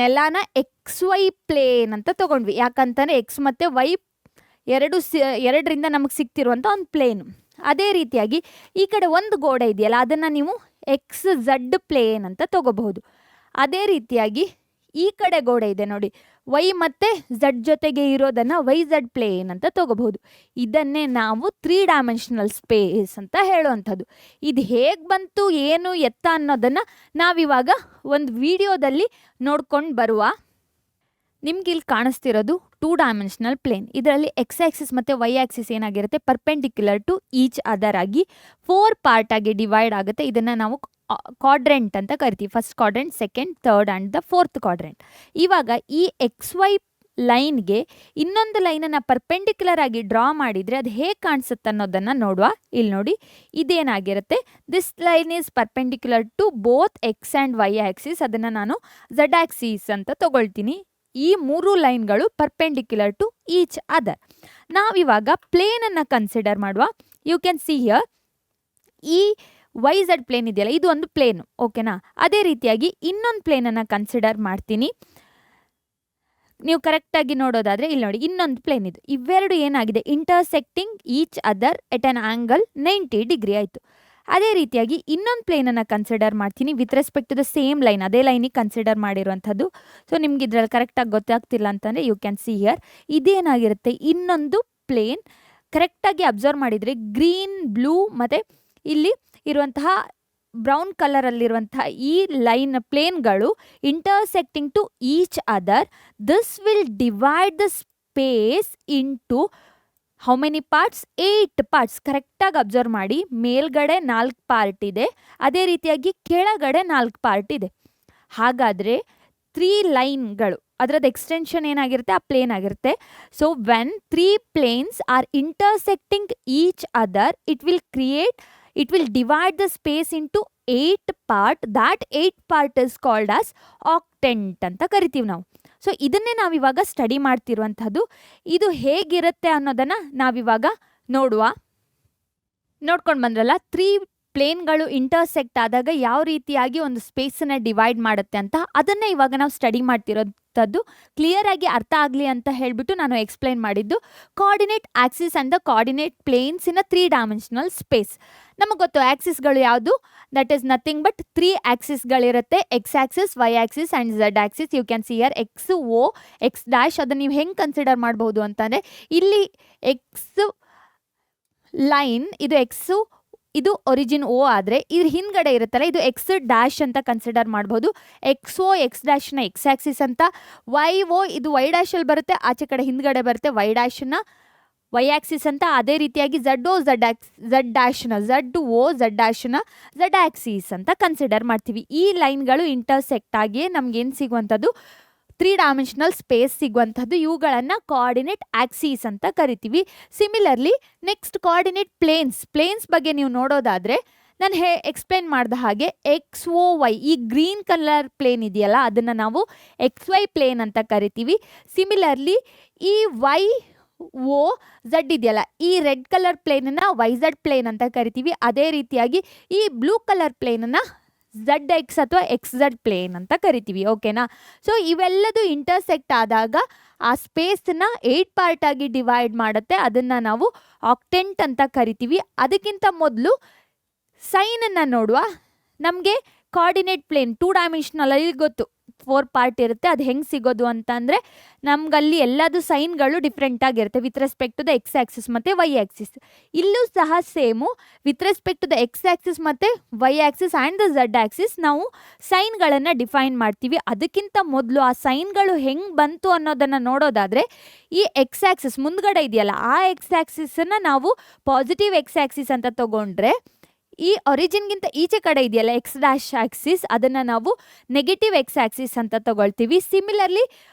ನೆಲನ ಎಕ್ಸ್ ವೈ ಪ್ಲೇನ್ ಅಂತ ತೊಗೊಂಡ್ವಿ. ಯಾಕಂತಂದರೆ ಎಕ್ಸ್ ಮತ್ತು ವೈ ಎರಡರಿಂದ ನಮಗೆ ಸಿಗ್ತಿರುವಂಥ ಒಂದು ಪ್ಲೇನು. ಅದೇ ರೀತಿಯಾಗಿ ಈ ಕಡೆ ಒಂದು ಗೋಡೆ ಇದೆಯಲ್ಲ, ಅದನ್ನು ನೀವು ಎಕ್ಸ್ ಝಡ್ ಪ್ಲೇನ್ ಅಂತ ತೊಗೋಬಹುದು. ಅದೇ ರೀತಿಯಾಗಿ ಈ ಕಡೆ ಗೋಡೆ ಇದೆ ನೋಡಿ, ವೈ ಮತ್ತು ಝಡ್ ಜೊತೆಗೆ ಇರೋದನ್ನು ವೈ ಝಡ್ ಪ್ಲೇನ್ ಅಂತ ತೊಗೋಬಹುದು. ಇದನ್ನೇ ನಾವು 3 ಡೈಮೆನ್ಷನಲ್ ಸ್ಪೇಸ್ ಅಂತ ಹೇಳುವಂಥದ್ದು. ಇದು ಹೇಗೆ ಬಂತು, ಏನು ಎತ್ತ ಅನ್ನೋದನ್ನು ನಾವಿವಾಗ ಒಂದು ವಿಡಿಯೋದಲ್ಲಿ ನೋಡ್ಕೊಂಡು ಬರುವ. ನಿಮ್ಗೆ ಇಲ್ಲಿ ಕಾಣಿಸ್ತಿರೋದು 2 ಡೈಮೆನ್ಷನಲ್ ಪ್ಲೇನ್. ಇದರಲ್ಲಿ ಎಕ್ಸ್ ಆ್ಯಕ್ಸಿಸ್ ಮತ್ತು ವೈ ಆ್ಯಕ್ಸಿಸ್ ಏನಾಗಿರುತ್ತೆ? ಪರ್ಪೆಂಡಿಕ್ಯುಲರ್ ಟು ಈಚ್ ಅದರ್ ಆಗಿ 4 ಪಾರ್ಟ್ ಆಗಿ ಡಿವೈಡ್ ಆಗುತ್ತೆ. ಇದನ್ನು ನಾವು ಕ್ವಾಡ್ರೆಂಟ್ ಅಂತ ಕರಿತೀವಿ. First quadrant, second, third and the 4th quadrant. ಇವಾಗ ಈ ಎಕ್ಸ್ ವೈ ಲೈನ್ಗೆ ಇನ್ನೊಂದು ಲೈನನ್ನು ಪರ್ಪೆಂಡಿಕ್ಯುಲರ್ ಆಗಿ ಡ್ರಾ ಮಾಡಿದರೆ ಅದು ಹೇಗೆ ಕಾಣಿಸುತ್ತೆ ಅನ್ನೋದನ್ನು ನೋಡುವ. ಇಲ್ಲಿ ನೋಡಿ, ಇದೇನಾಗಿರುತ್ತೆ? This line is perpendicular to both X and Y axis. ಅದನ್ನು ನಾನು ಝಡ್ ಆ್ಯಕ್ಸಿಸ್ ಅಂತ ತಗೊಳ್ತೀನಿ. ಈ 3 ಲೈನ್ಗಳು ಪರ್ಪೆಂಡಿಕ್ಯುಲರ್ ಟು ಈಚ್ ಅದರ್. ನಾವಿವಾಗ ಪ್ಲೇನನ್ನು ಕನ್ಸಿಡರ್ ಮಾಡುವ. ಯು ಕ್ಯಾನ್ ಸಿ ಹಿಯರ್ ಈ ವೈ ಝಡ್ ಪ್ಲೇನ್ ಇದೆಯಲ್ಲ ಇದು ಒಂದು ಪ್ಲೇನು, ಓಕೆನಾ. ಅದೇ ರೀತಿಯಾಗಿ ಇನ್ನೊಂದು ಪ್ಲೇನನ್ನು ಕನ್ಸಿಡರ್ ಮಾಡ್ತೀನಿ. ನೀವು ಕರೆಕ್ಟಾಗಿ ನೋಡೋದಾದರೆ ಇಲ್ಲಿ ನೋಡಿ ಇನ್ನೊಂದು ಪ್ಲೇನ್ ಇದು. ಇವೆರಡು ಏನಾಗಿದೆ, intersecting each other at an angle 90 degree ಆಯಿತು. ಅದೇ ರೀತಿಯಾಗಿ ಇನ್ನೊಂದು ಪ್ಲೇನನ್ನು ಕನ್ಸಿಡರ್ ಮಾಡ್ತೀನಿ with respect to the same line, ಅದೇ ಲೈನಿಗೆ ಕನ್ಸಿಡರ್ ಮಾಡಿರುವಂಥದ್ದು. ಸೊ ನಿಮ್ಗೆ ಇದ್ರಲ್ಲಿ ಕರೆಕ್ಟಾಗಿ ಗೊತ್ತಾಗ್ತಿಲ್ಲ ಅಂತಂದರೆ ಯು ಕ್ಯಾನ್ ಸಿ ಹಿಯರ್. ಇದೇನಾಗಿರುತ್ತೆ, ಇನ್ನೊಂದು ಪ್ಲೇನ್. ಕರೆಕ್ಟಾಗಿ ಅಬ್ಸರ್ವ್ ಮಾಡಿದರೆ ಗ್ರೀನ್, ಬ್ಲೂ ಮತ್ತು ಇಲ್ಲಿ ಇರುವಂತಹ ಬ್ರೌನ್ ಕಲರಲ್ಲಿರುವಂತಹ ಈ ಲೈನ್ ಪ್ಲೇನ್ಗಳು intersecting to each other. This will divide the space into how many parts, 8 parts. ಕರೆಕ್ಟಾಗಿ ಅಬ್ಸರ್ವ್ ಮಾಡಿ, ಮೇಲ್ಗಡೆ 4 ಪಾರ್ಟ್ ಇದೆ, ಅದೇ ರೀತಿಯಾಗಿ ಕೆಳಗಡೆ 4 ಪಾರ್ಟ್ ಇದೆ. ಹಾಗಾದರೆ 3 ಲೈನ್ಗಳು ಅದರದ್ದು ಎಕ್ಸ್ಟೆನ್ಷನ್ ಏನಾಗಿರುತ್ತೆ, ಆ ಪ್ಲೇನ್ ಆಗಿರುತ್ತೆ. So when 3 planes are intersecting each other, it will divide the space into 8 part. That 8 part is called as octant ಅಂತ ಕರಿತೀವಿ ನಾವು. ಸೊ ಇದನ್ನೇ ನಾವಿವಾಗ ಸ್ಟಡಿ ಮಾಡ್ತಿರುವಂಥದ್ದು. ಇದು ಹೇಗಿರುತ್ತೆ ಅನ್ನೋದನ್ನು ನಾವಿವಾಗ ನೋಡ್ಕೊಂಡು ಬಂದ್ರಲ್ಲ, 3 ಪ್ಲೇನ್ಗಳು ಇಂಟರ್ಸೆಕ್ಟ್ ಆದಾಗ ಯಾವ ರೀತಿಯಾಗಿ ಒಂದು ಸ್ಪೇಸನ್ನು ಡಿವೈಡ್ ಮಾಡುತ್ತೆ ಅಂತ, ಅದನ್ನೇ ಇವಾಗ ನಾವು ಸ್ಟಡಿ ಮಾಡ್ತಿರೋಂಥದ್ದು. ಕ್ಲಿಯರಾಗಿ ಅರ್ಥ ಆಗಲಿ ಅಂತ ಹೇಳಿಬಿಟ್ಟು ನಾನು ಎಕ್ಸ್ಪ್ಲೈನ್ ಮಾಡಿದ್ದು. Coordinate axis and the coordinate planes in a 3 dimensional space. ನಮಗೆ ಗೊತ್ತು ಆಕ್ಸಿಸ್ಗಳು ಯಾವುದು, ದಟ್ ಈಸ್ ನಥಿಂಗ್ ಬಟ್ 3 ಆಕ್ಸಿಸ್ಗಳಿರುತ್ತೆ, X axis, Y axis and Z axis. You can see here X, O, X dash. ಅದನ್ನು ನೀವು ಹೆಂಗೆ ಕನ್ಸಿಡರ್ ಮಾಡ್ಬೋದು ಅಂತಂದರೆ, ಇಲ್ಲಿ ಎಕ್ಸ್ ಲೈನ್ ಇದು ಎಕ್ಸು, ಇದು ಒರಿಜಿನ್ ಓ ಆದರೆ ಇದ್ರ ಹಿಂದ್ಗಡೆ ಇರುತ್ತಲ್ಲ ಇದು ಎಕ್ಸ್ ಡ್ಯಾಶ್ ಅಂತ ಕನ್ಸಿಡರ್ ಮಾಡ್ಬೋದು. ಎಕ್ಸ್ ಓ ಎಕ್ಸ್ ಡ್ಯಾಶ್ನ ಎಕ್ಸ್ ಆಕ್ಸಿಸ್ ಅಂತ, ವೈ ಓ ಇದು ವೈ ಡ್ಯಾಶಲ್ಲಿ ಬರುತ್ತೆ, ಆಚೆ ಕಡೆ ಹಿಂದ್ಗಡೆ ಬರುತ್ತೆ ವೈ ಡ್ಯಾಶನ್ನ ವೈ ಆಕ್ಸಿಸ್ ಅಂತ. ಅದೇ ರೀತಿಯಾಗಿ ಝಡ್ ಓ ಝಡ್ ಡ್ಯಾಶ್ನ ಝಡ್ ಓ ಝಡ್ ಡ್ಯಾಶ್ನ ಝಡ್ ಆಕ್ಸಿಸ್ ಅಂತ ಕನ್ಸಿಡರ್ ಮಾಡ್ತೀವಿ. ಈ ಲೈನ್ಗಳು ಇಂಟರ್ಸೆಕ್ಟ್ ಆಗಿ ನಮ್ಗೇನು ಸಿಗುವಂಥದ್ದು, 3 ಡೈಮೆನ್ಷನಲ್ ಸ್ಪೇಸ್ ಸಿಗುವಂಥದ್ದು. ಇವುಗಳನ್ನು ಕೋಆರ್ಡಿನೇಟ್ ಆಕ್ಸಿಸ್ ಅಂತ ಕರಿತೀವಿ. ಸಿಮಿಲರ್ಲಿ ನೆಕ್ಸ್ಟ್ ಕೋಆರ್ಡಿನೇಟ್ ಪ್ಲೇನ್ಸ್ ಬಗ್ಗೆ ನೀವು ನೋಡೋದಾದರೆ, ನಾನು ಎಕ್ಸ್ಪ್ಲೇನ್ ಮಾಡಿದ ಹಾಗೆ ಎಕ್ಸ್ ಓ ವೈ, ಈ ಗ್ರೀನ್ ಕಲರ್ ಪ್ಲೇನ್ ಇದೆಯಲ್ಲ ಅದನ್ನು ನಾವು ಎಕ್ಸ್ ವೈ ಪ್ಲೇನ್ ಅಂತ ಕರಿತೀವಿ. ಸಿಮಿಲರ್ಲಿ ಈ ವೈ ಓ ಝಡ್ ಇದೆಯಲ್ಲ, ಈ ರೆಡ್ ಕಲರ್ ಪ್ಲೇನನ್ನು ವೈ ಝಡ್ ಪ್ಲೇನ್ ಅಂತ ಕರಿತೀವಿ. ಅದೇ ರೀತಿಯಾಗಿ ಈ ಬ್ಲೂ ಕಲರ್ ಪ್ಲೇನನ್ನು ಝಡ್ ಎಕ್ಸ್ ಅಥವಾ ಎಕ್ಸ್ ಝಡ್ ಪ್ಲೇನ್ ಅಂತ ಕರಿತೀವಿ, ಓಕೆನಾ. ಸೊ ಇವೆಲ್ಲದು ಇಂಟರ್ಸೆಕ್ಟ್ ಆದಾಗ ಆ ಸ್ಪೇಸನ್ನ 8 ಪಾರ್ಟ್ ಆಗಿ ಡಿವೈಡ್ ಮಾಡುತ್ತೆ. ಅದನ್ನು ನಾವು ಆಕ್ಟೆಂಟ್ ಅಂತ ಕರಿತೀವಿ. ಅದಕ್ಕಿಂತ ಮೊದಲು ಸೈನನ್ನು ನೋಡುವ. ನಮಗೆ ಕೋಆರ್ಡಿನೇಟ್ ಪ್ಲೇನ್ 2 ಡೈಮೆನ್ಷನಲ್ಲಿ ಗೊತ್ತು 4 ಪಾರ್ಟ್ ಇರುತ್ತೆ. ಅದು ಹೆಂಗೆ ಸಿಗೋದು ಅಂತಂದರೆ, ನಮಗಲ್ಲಿ ಎಲ್ಲದು ಸೈನ್ಗಳು ಡಿಫ್ರೆಂಟ್ ಆಗಿರುತ್ತೆ with respect to the X axis ಮತ್ತು ವೈ ಆ್ಯಕ್ಸಿಸ್. ಇಲ್ಲೂ ಸಹ same with respect to the X axis ಮತ್ತು Y axis and the Z axis ನಾವು ಸೈನ್ಗಳನ್ನು ಡಿಫೈನ್ ಮಾಡ್ತೀವಿ. ಅದಕ್ಕಿಂತ ಮೊದಲು ಆ ಸೈನ್ಗಳು ಹೆಂಗೆ ಬಂತು ಅನ್ನೋದನ್ನು ನೋಡೋದಾದರೆ, ಈ ಎಕ್ಸ್ ಆ್ಯಕ್ಸಿಸ್ ಮುಂದ್ಗಡೆ ಇದೆಯಲ್ಲ ಆ ಎಕ್ಸ್ ಆ್ಯಕ್ಸಿಸನ್ನು ನಾವು ಪಾಸಿಟಿವ್ ಎಕ್ಸ್ ಆ್ಯಕ್ಸಿಸ್ ಅಂತ ತೊಗೊಂಡ್ರೆ, ಈ ಒರಿಜಿನ್ಗಿಂತ ಈಚೆ ಕಡೆ ಇದೆಯಲ್ಲ ಎಕ್ಸ್ ಡ್ಯಾಶ್ ಆಕ್ಸಿಸ್, ಅದನ್ನು ನಾವು ನೆಗೆಟಿವ್ ಎಕ್ಸ್ ಆಕ್ಸಿಸ್ ಅಂತ ತಗೊಳ್ತೀವಿ. ಸಿಮಿಲರ್ಲಿ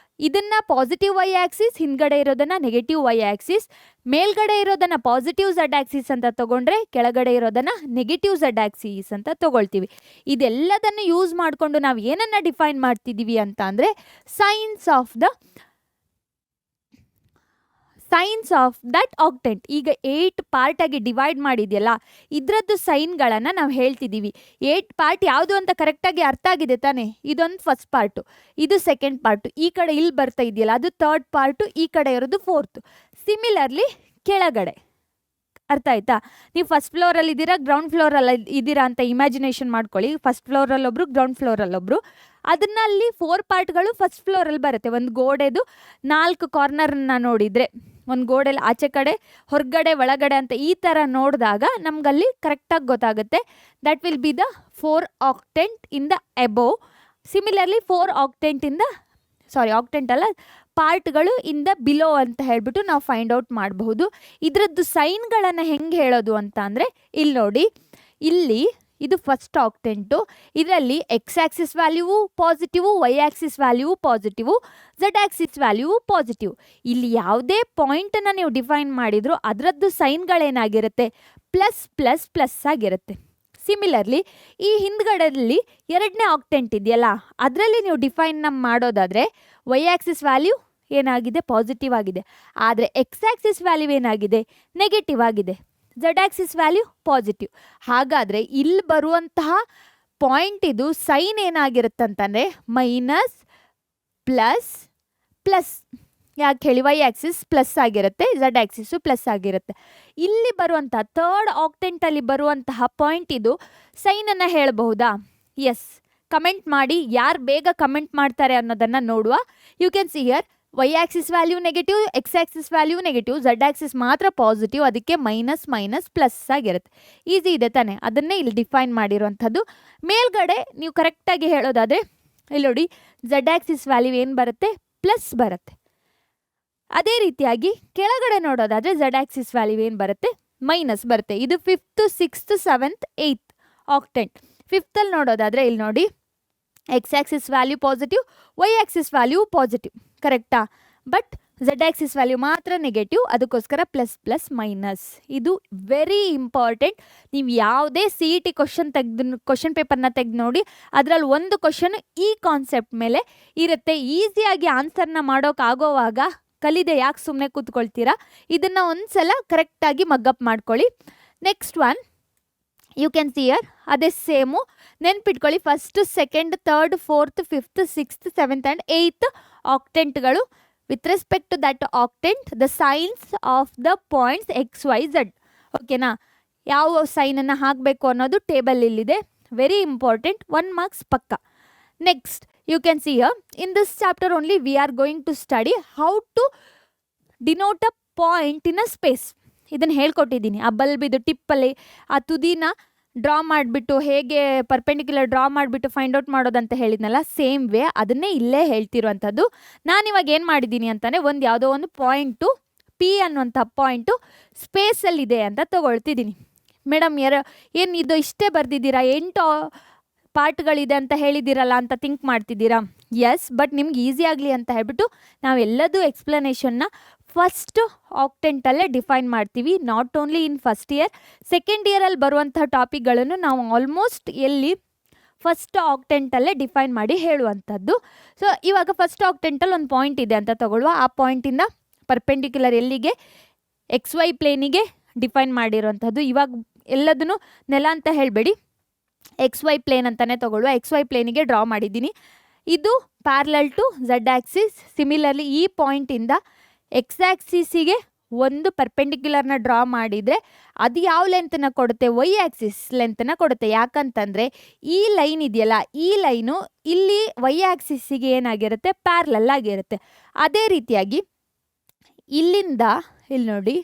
ಇದನ್ನು ಪಾಸಿಟಿವ್ ವೈ ಆಕ್ಸಿಸ್, ಹಿಂದ್ಗಡೆ ಇರೋದನ್ನು ನೆಗೆಟಿವ್ ವೈ ಆಕ್ಸಿಸ್, ಮೇಲ್ಗಡೆ ಇರೋದನ್ನು ಪಾಸಿಟಿವ್ ಝಡ್ ಆಕ್ಸಿಸ್ ಅಂತ ತಗೊಂಡ್ರೆ ಕೆಳಗಡೆ ಇರೋದನ್ನು ನೆಗೆಟಿವ್ ಝಡ್ ಆಕ್ಸಿಸ್ ಅಂತ ತಗೊಳ್ತೀವಿ. ಇದೆಲ್ಲದನ್ನು ಯೂಸ್ ಮಾಡಿಕೊಂಡು ನಾವು ಏನನ್ನು ಡಿಫೈನ್ ಮಾಡ್ತಿದ್ದೀವಿ ಅಂತ ಅಂದರೆ, ಸೈನ್ಸ್ ಆಫ್ ದಟ್ ಆಕ್ಟೆಂಟ್. ಈಗ 8 ಪಾರ್ಟಾಗಿ ಡಿವೈಡ್ ಮಾಡಿದೆಯಲ್ಲ, ಇದರದ್ದು ಸೈನ್ಗಳನ್ನು ನಾವು ಹೇಳ್ತಿದ್ದೀವಿ. 8 ಪಾರ್ಟ್ ಯಾವುದು ಅಂತ ಕರೆಕ್ಟಾಗಿ ಅರ್ಥ ಆಗಿದೆ ತಾನೇ? ಇದೊಂದು ಫಸ್ಟ್ ಪಾರ್ಟು, ಇದು ಸೆಕೆಂಡ್ ಪಾರ್ಟು, ಈ ಕಡೆ ಇಲ್ಲಿ ಬರ್ತಾ ಇದೆಯಲ್ಲ ಅದು ಥರ್ಡ್ ಪಾರ್ಟು, ಈ ಕಡೆ ಇರೋದು ಫೋರ್ತು. ಸಿಮಿಲರ್ಲಿ ಕೆಳಗಡೆ ಅರ್ಥ ಆಯ್ತಾ? ನೀವು ಫಸ್ಟ್ ಫ್ಲೋರಲ್ಲಿ ಇದ್ದೀರಾ, ಗ್ರೌಂಡ್ ಫ್ಲೋರಲ್ಲಿ ಇದ್ದೀರಾ ಅಂತ ಇಮ್ಯಾಜಿನೇಷನ್ ಮಾಡ್ಕೊಳ್ಳಿ. ಫಸ್ಟ್ ಫ್ಲೋರಲ್ಲೊಬ್ರು, ಗ್ರೌಂಡ್ ಫ್ಲೋರಲ್ಲೊಬ್ರು. ಅದನ್ನಲ್ಲಿ 4 ಪಾರ್ಟ್ಗಳು ಫಸ್ಟ್ ಫ್ಲೋರಲ್ಲಿ ಬರುತ್ತೆ. ಒಂದು ಗೋಡೆದು 4 ಕಾರ್ನರ್ನ ನೋಡಿದರೆ, ಒಂದು ಗೋಡೆಯಲ್ಲಿ ಆಚೆ ಕಡೆ, ಹೊರಗಡೆ, ಒಳಗಡೆ ಅಂತ ಈ ಥರ ನೋಡಿದಾಗ ನಮಗಲ್ಲಿ ಕರೆಕ್ಟಾಗಿ ಗೊತ್ತಾಗುತ್ತೆ. That will be the 4 octant in the above. Similarly 4 octant ಅಲ್ಲ, ಪಾರ್ಟ್ಗಳು ಇನ್ ದ ಬಿಲೋ ಅಂತ ಹೇಳ್ಬಿಟ್ಟು ನಾವು ಫೈಂಡ್ ಔಟ್ ಮಾಡಬಹುದು. ಇದರದ್ದು ಸೈನ್ಗಳನ್ನು ಹೆಂಗೆ ಹೇಳೋದು ಅಂತ ಅಂದರೆ, ಇಲ್ಲಿ ನೋಡಿ, ಇಲ್ಲಿ ಇದು ಫಸ್ಟ್ ಆಕ್ಟೆಂಟು. ಇದರಲ್ಲಿ ಎಕ್ಸ್ ಆಕ್ಸಿಸ್ ವ್ಯಾಲ್ಯೂವು ಪಾಸಿಟಿವು, ವೈ ಆಕ್ಸಿಸ್ ವ್ಯಾಲ್ಯೂವು ಪಾಸಿಟಿವು, ಝಡ್ ಆಕ್ಸಿಸ್ ವ್ಯಾಲ್ಯೂವು ಪಾಸಿಟಿವ್. ಇಲ್ಲಿ ಯಾವುದೇ ಪಾಯಿಂಟನ್ನು ನೀವು ಡಿಫೈನ್ ಮಾಡಿದ್ರು ಅದರದ್ದು ಸೈನ್ಗಳೇನಾಗಿರುತ್ತೆ, ಪ್ಲಸ್ ಪ್ಲಸ್ ಪ್ಲಸ್ ಆಗಿರುತ್ತೆ. ಸಿಮಿಲರ್ಲಿ ಈ ಹಿಂದ್ಗಡೆಯಲ್ಲಿ 2ನೇ ಆಕ್ಟೆಂಟ್ ಇದೆಯಲ್ಲ, ಅದರಲ್ಲಿ ನೀವು ಡಿಫೈನ್ ಮಾಡೋದಾದರೆ ವೈ ಆಕ್ಸಿಸ್ ವ್ಯಾಲ್ಯೂ ಏನಾಗಿದೆ, ಪಾಸಿಟಿವ್ ಆಗಿದೆ. ಆದರೆ ಎಕ್ಸ್ ಆಕ್ಸಿಸ್ ವ್ಯಾಲ್ಯೂ ಏನಾಗಿದೆ, ನೆಗೆಟಿವ್ ಆಗಿದೆ. Z axis value positive. ಹಾಗಾದರೆ ಇಲ್ಲಿ ಬರುವಂತಹ ಪಾಯಿಂಟ್ ಇದು ಸೈನ್ ಏನಾಗಿರುತ್ತಂತಂದರೆ ಮೈನಸ್ ಪ್ಲಸ್ ಪ್ಲಸ್. ಯಾಕೆ ಹೇಳಿ, ವೈ ಆಕ್ಸಿಸ್ ಪ್ಲಸ್ ಆಗಿರುತ್ತೆ, ಝಡ್ ಆಕ್ಸಿಸು ಪ್ಲಸ್ ಆಗಿರುತ್ತೆ. ಇಲ್ಲಿ ಬರುವಂತಹ ಥರ್ಡ್ ಆಕ್ಟೆಂಟಲ್ಲಿ ಬರುವಂತಹ ಪಾಯಿಂಟ್ ಇದು ಸೈನನ್ನು ಹೇಳಬಹುದಾ? ಎಸ್, ಕಮೆಂಟ್ ಮಾಡಿ, ಯಾರು ಬೇಗ ಕಮೆಂಟ್ ಮಾಡ್ತಾರೆ ಅನ್ನೋದನ್ನು ನೋಡುವ. You can see here y axis value negative, x axis value negative, z axis ಮಾತ್ರ ಪಾಸಿಟಿವ್, ಅದಕ್ಕೆ ಮೈನಸ್ ಮೈನಸ್ ಪ್ಲಸ್ ಆಗಿರುತ್ತೆ. ಈಸಿ ಇದೆ ತಾನೆ, ಅದನ್ನೇ ಇಲ್ಲಿ ಡಿಫೈನ್ ಮಾಡಿರುವಂಥದ್ದು. ಮೇಲ್ಗಡೆ ನೀವು ಕರೆಕ್ಟಾಗಿ ಹೇಳೋದಾದರೆ ಇಲ್ಲಿ ನೋಡಿ, ಝಡ್ ಆಕ್ಸಿಸ್ ವ್ಯಾಲ್ಯೂ ಏನು ಬರುತ್ತೆ, ಪ್ಲಸ್ ಬರುತ್ತೆ. ಅದೇ ರೀತಿಯಾಗಿ ಕೆಳಗಡೆ ನೋಡೋದಾದರೆ ಝಡ್ ಆಕ್ಸಿಸ್ ವ್ಯಾಲ್ಯೂ ಏನು ಬರುತ್ತೆ, ಮೈನಸ್ ಬರುತ್ತೆ. ಇದು 5th 6th 7th 8th ಆಕ್ಟೆಂಟ್. 5th ನೋಡೋದಾದರೆ ಇಲ್ಲಿ ನೋಡಿ, x axis value positive, y axis value positive, ಕರೆಕ್ಟಾ? ಬಟ್ ಝಡ್ ಆಕ್ಸಿಸ್ ವ್ಯಾಲ್ಯೂ ಮಾತ್ರ ನೆಗೆಟಿವ್, ಅದಕ್ಕೋಸ್ಕರ ಪ್ಲಸ್ ಪ್ಲಸ್ ಮೈನಸ್. ಇದು ವೆರಿ ಇಂಪಾರ್ಟೆಂಟ್. ನೀವು ಯಾವುದೇ ಸಿ ಇ ಟಿ ಕ್ವಶನ್ ಪೇಪರ್ನ ತೆಗೆದು ನೋಡಿ, ಅದರಲ್ಲಿ ಒಂದು ಕ್ವಶನ್ ಈ ಕಾನ್ಸೆಪ್ಟ್ ಮೇಲೆ ಇರುತ್ತೆ. ಈಸಿಯಾಗಿ ಆನ್ಸರ್ನ ಮಾಡೋಕ್ಕಾಗೋವಾಗ ಕಲಿದೆ ಯಾಕೆ ಸುಮ್ಮನೆ ಕೂತ್ಕೊಳ್ತೀರಾ? ಇದನ್ನು ಒಂದ್ಸಲ ಕರೆಕ್ಟಾಗಿ ಮಗ್ಗಪ್ ಮಾಡ್ಕೊಳ್ಳಿ. Next one you can see here, ಅದೇ ಸೇಮು ನೆನ್ಪಿಟ್ಕೊಳ್ಳಿ. 1st 2nd 3rd 4th 5th 6th 7th and 8th ಆಕ್ಟೆಂಟ್ಗಳು. With respect to that octant the signs of the points X Y Z. ಓಕೆನಾ? ಯಾವ ಸೈನನ್ನು ಹಾಕಬೇಕು ಅನ್ನೋದು ಟೇಬಲ್ ಇಲ್ಲಿದೆ. ವೆರಿ ಇಂಪಾರ್ಟೆಂಟ್, 1 marks ಪಕ್ಕ. Next you can see here, in this chapter only we are going to study how to denote a point in a space. ಇದನ್ನು ಹೇಳ್ಕೊಟ್ಟಿದ್ದೀನಿ. ಆ bulb ಇದು ಟಿಪ್ಪಲ್ಲಿ ಆ ತುದಿನ ಡ್ರಾ ಮಾಡಿಬಿಟ್ಟು ಹೇಗೆ ಪರ್ಪೆಂಡಿಕ್ಯುಲರ್ ಡ್ರಾ ಮಾಡಿಬಿಟ್ಟು ಫೈಂಡ್ ಔಟ್ ಮಾಡೋದಂತ ಹೇಳಿದ್ನಲ್ಲ, ಸೇಮ್ ವೇ ಅದನ್ನೇ ಇಲ್ಲೇ ಹೇಳ್ತಿರುವಂಥದ್ದು. ನಾನಿವಾಗ ಏನು ಮಾಡಿದ್ದೀನಿ ಅಂತಲೇ, ಒಂದು ಯಾವುದೋ ಒಂದು ಪಾಯಿಂಟು ಪಿ ಅನ್ನುವಂಥ ಪಾಯಿಂಟು ಸ್ಪೇಸಲ್ಲಿದೆ ಅಂತ ತಗೊಳ್ತಿದ್ದೀನಿ. ಮೇಡಮ್ ಏನು ಇದು ಇಷ್ಟೇ ಬರೆದಿದ್ದೀರಾ, 8 ಪಾರ್ಟ್ಗಳಿದೆ ಅಂತ ಹೇಳಿದ್ದೀರಲ್ಲ ಅಂತ ಥಿಂಕ್ ಮಾಡ್ತಿದ್ದೀರಾ? ಎಸ್, ಬಟ್ ನಿಮ್ಗೆ ಈಸಿ ಆಗಲಿ ಅಂತ ಹೇಳ್ಬಿಟ್ಟು ನಾವೆಲ್ಲದೂ ಎಕ್ಸ್ಪ್ಲನೇಷನ್ನ ಫಸ್ಟ್ ಆಕ್ಟೆಂಟಲ್ಲೇ ಡಿಫೈನ್ ಮಾಡ್ತೀವಿ. Not only in first year, second ಇಯರಲ್ಲಿ ಬರುವಂತಹ ಟಾಪಿಕ್ಗಳನ್ನು ನಾವು ಆಲ್ಮೋಸ್ಟ್ ಎಲ್ಲಿ ಫಸ್ಟ್ ಆಕ್ಟೆಂಟಲ್ಲೇ ಡಿಫೈನ್ ಮಾಡಿ ಹೇಳುವಂಥದ್ದು. ಸೊ ಇವಾಗ ಫಸ್ಟ್ ಆಕ್ಟೆಂಟಲ್ಲಿ ಒಂದು ಪಾಯಿಂಟ್ ಇದೆ ಅಂತ ತಗೊಳ್ಳುವ. ಆ ಪಾಯಿಂಟಿಂದ ಪರ್ಪೆಂಡಿಕ್ಯುಲರ್ ಎಲ್ಲಿಗೆ, ಎಕ್ಸ್ ವೈ ಪ್ಲೇನಿಗೆ ಡಿಫೈನ್ ಮಾಡಿರುವಂಥದ್ದು. ಇವಾಗ ಎಲ್ಲದನ್ನು ನೆಲ ಅಂತ ಹೇಳಬೇಡಿ, ಎಕ್ಸ್ ವೈ ಪ್ಲೇನ್ ಅಂತಲೇ ತಗೊಳ್ಳುವ. ಎಕ್ಸ್ ವೈ ಪ್ಲೇನಿಗೆ ಡ್ರಾ ಮಾಡಿದ್ದೀನಿ. ಇದು parallel to z axis. Similarly ಈ ಪಾಯಿಂಟಿಂದ ಎಕ್ಸ್ ಆಕ್ಸಿಸಿಗೆ ಒಂದು ಪರ್ಪೆಂಡಿಕ್ಯುಲರ್ನ ಡ್ರಾ ಮಾಡಿದರೆ ಅದು ಯಾವ ಲೆಂತನ್ನು ಕೊಡುತ್ತೆ, ವೈ ಆಕ್ಸಿಸ್ ಲೆಂತನ್ನು ಕೊಡುತ್ತೆ. ಯಾಕಂತಂದರೆ ಈ ಲೈನ್ ಇದೆಯಲ್ಲ, ಈ ಲೈನು ಇಲ್ಲಿ ವೈ ಆಕ್ಸಿಸ್ಸಿಗೆ ಏನಾಗಿರುತ್ತೆ, ಪ್ಯಾರಲಲ್ ಆಗಿರುತ್ತೆ. ಅದೇ ರೀತಿಯಾಗಿ ಇಲ್ಲಿಂದ ಇಲ್ಲಿ ನೋಡಿ,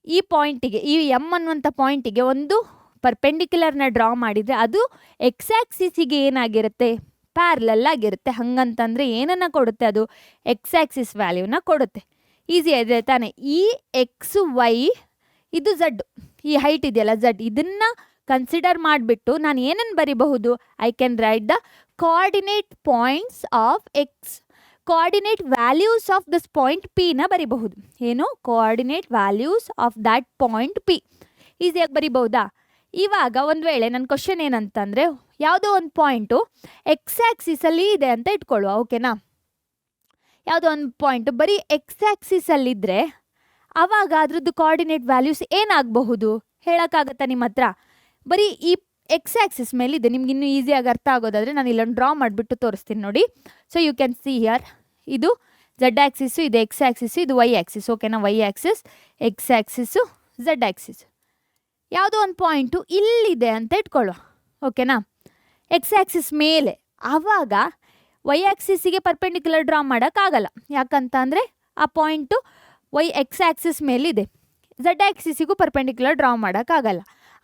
ಈ ಪಾಯಿಂಟಿಗೆ, ಈ ಎಮ್ ಅನ್ನುವಂಥ ಪಾಯಿಂಟಿಗೆ ಒಂದು ಪರ್ಪೆಂಡಿಕ್ಯುಲರ್ನ ಡ್ರಾ ಮಾಡಿದರೆ ಅದು ಎಕ್ಸ್ ಆಕ್ಸಿಸಿಗೆ ಏನಾಗಿರುತ್ತೆ, ಪ್ಯಾರಲಲ್ ಆಗಿರುತ್ತೆ. ಹಂಗಂತಂದರೆ ಏನನ್ನು ಕೊಡುತ್ತೆ, ಅದು ಎಕ್ಸ್ ಆಕ್ಸಿಸ್ ವ್ಯಾಲ್ಯೂನ ಕೊಡುತ್ತೆ. ಈಸಿ ಇದೆ ತಾನೆ. ಈ ಎಕ್ಸ್ ವೈ ಇದು ಝಡ್, ಈ ಹೈಟ್ ಇದೆಯಲ್ಲ ಝಡ್, ಇದನ್ನು ಕನ್ಸಿಡರ್ ಮಾಡಿಬಿಟ್ಟು ನಾನು ಏನನ್ನು ಬರಿಬಹುದು, I can write the coordinate points of X, coordinate values of this point ಪಿನ ಬರಿಬಹುದು. ಏನು, coordinate values of that point P ಈಸಿಯಾಗಿ ಬರಿಬಹುದಾ? ಇವಾಗ ಒಂದು ವೇಳೆ ನನ್ನ ಕ್ವಶನ್ ಏನಂತಂದರೆ, ಯಾವುದೋ ಒಂದು ಪಾಯಿಂಟು ಎಕ್ಸ್ ಆಕ್ಸಿಸಲ್ಲಿ ಇದೆ ಅಂತ ಇಟ್ಕೊಳ್ಳುವ. ಓಕೆನಾ? ಯಾವುದೋ ಒಂದು ಪಾಯಿಂಟು ಬರೀ ಎಕ್ಸ್ ಆಕ್ಸಿಸಲ್ಲಿದ್ದರೆ ಆವಾಗ ಅದ್ರದ್ದು ಕೋಆರ್ಡಿನೇಟ್ ವ್ಯಾಲ್ಯೂಸ್ ಏನಾಗಬಹುದು ಹೇಳೋಕ್ಕಾಗತ್ತಾ ನಿಮ್ಮ ಹತ್ರ? ಬರೀ ಈ ಎಕ್ಸ್ ಆಕ್ಸಿಸ್ ಮೇಲಿದೆ. ನಿಮ್ಗೆ ಇನ್ನೂ ಈಸಿಯಾಗಿ ಅರ್ಥ ಆಗೋದಾದರೆ ನಾನು ಇಲ್ಲೊಂದು ಡ್ರಾ ಮಾಡಿಬಿಟ್ಟು ತೋರಿಸ್ತೀನಿ ನೋಡಿ. So you can see here, ಇದು ಝಡ್ ಆಕ್ಸಿಸ್ಸು, ಇದು ಎಕ್ಸ್ ಆಕ್ಸಿಸ್ಸು, ಇದು ವೈ ಆಕ್ಸಿಸ್. ಓಕೆನಾ? Y axis, x axis, z axis. ಯಾವುದೋ ಒಂದು ಪಾಯಿಂಟು ಇಲ್ಲಿದೆ ಅಂತ ಇಟ್ಕೊಳ್ಳುವ. ಓಕೆನಾ? ಎಕ್ಸ್ ಆಕ್ಸಿಸ್ ಮೇಲೆ. ಆವಾಗ ವೈ ಆಕ್ಸಿಸ್ಸಿಗೆ ಪರ್ಪೆಂಡಿಕ್ಯುಲರ್ ಡ್ರಾ ಮಾಡೋಕ್ಕಾಗಲ್ಲ. ಯಾಕಂತ ಅಂದರೆ ಆ ಪಾಯಿಂಟು ಎಕ್ಸ್ ಆಕ್ಸಿಸ್ ಮೇಲಿದೆ. ಝಡ್ ಆಕ್ಸಿಸಿಗೂ ಪರ್ಪೆಂಡಿಕ್ಯುಲರ್ ಡ್ರಾ ಮಾಡೋಕ್ಕಾಗಲ್ಲ.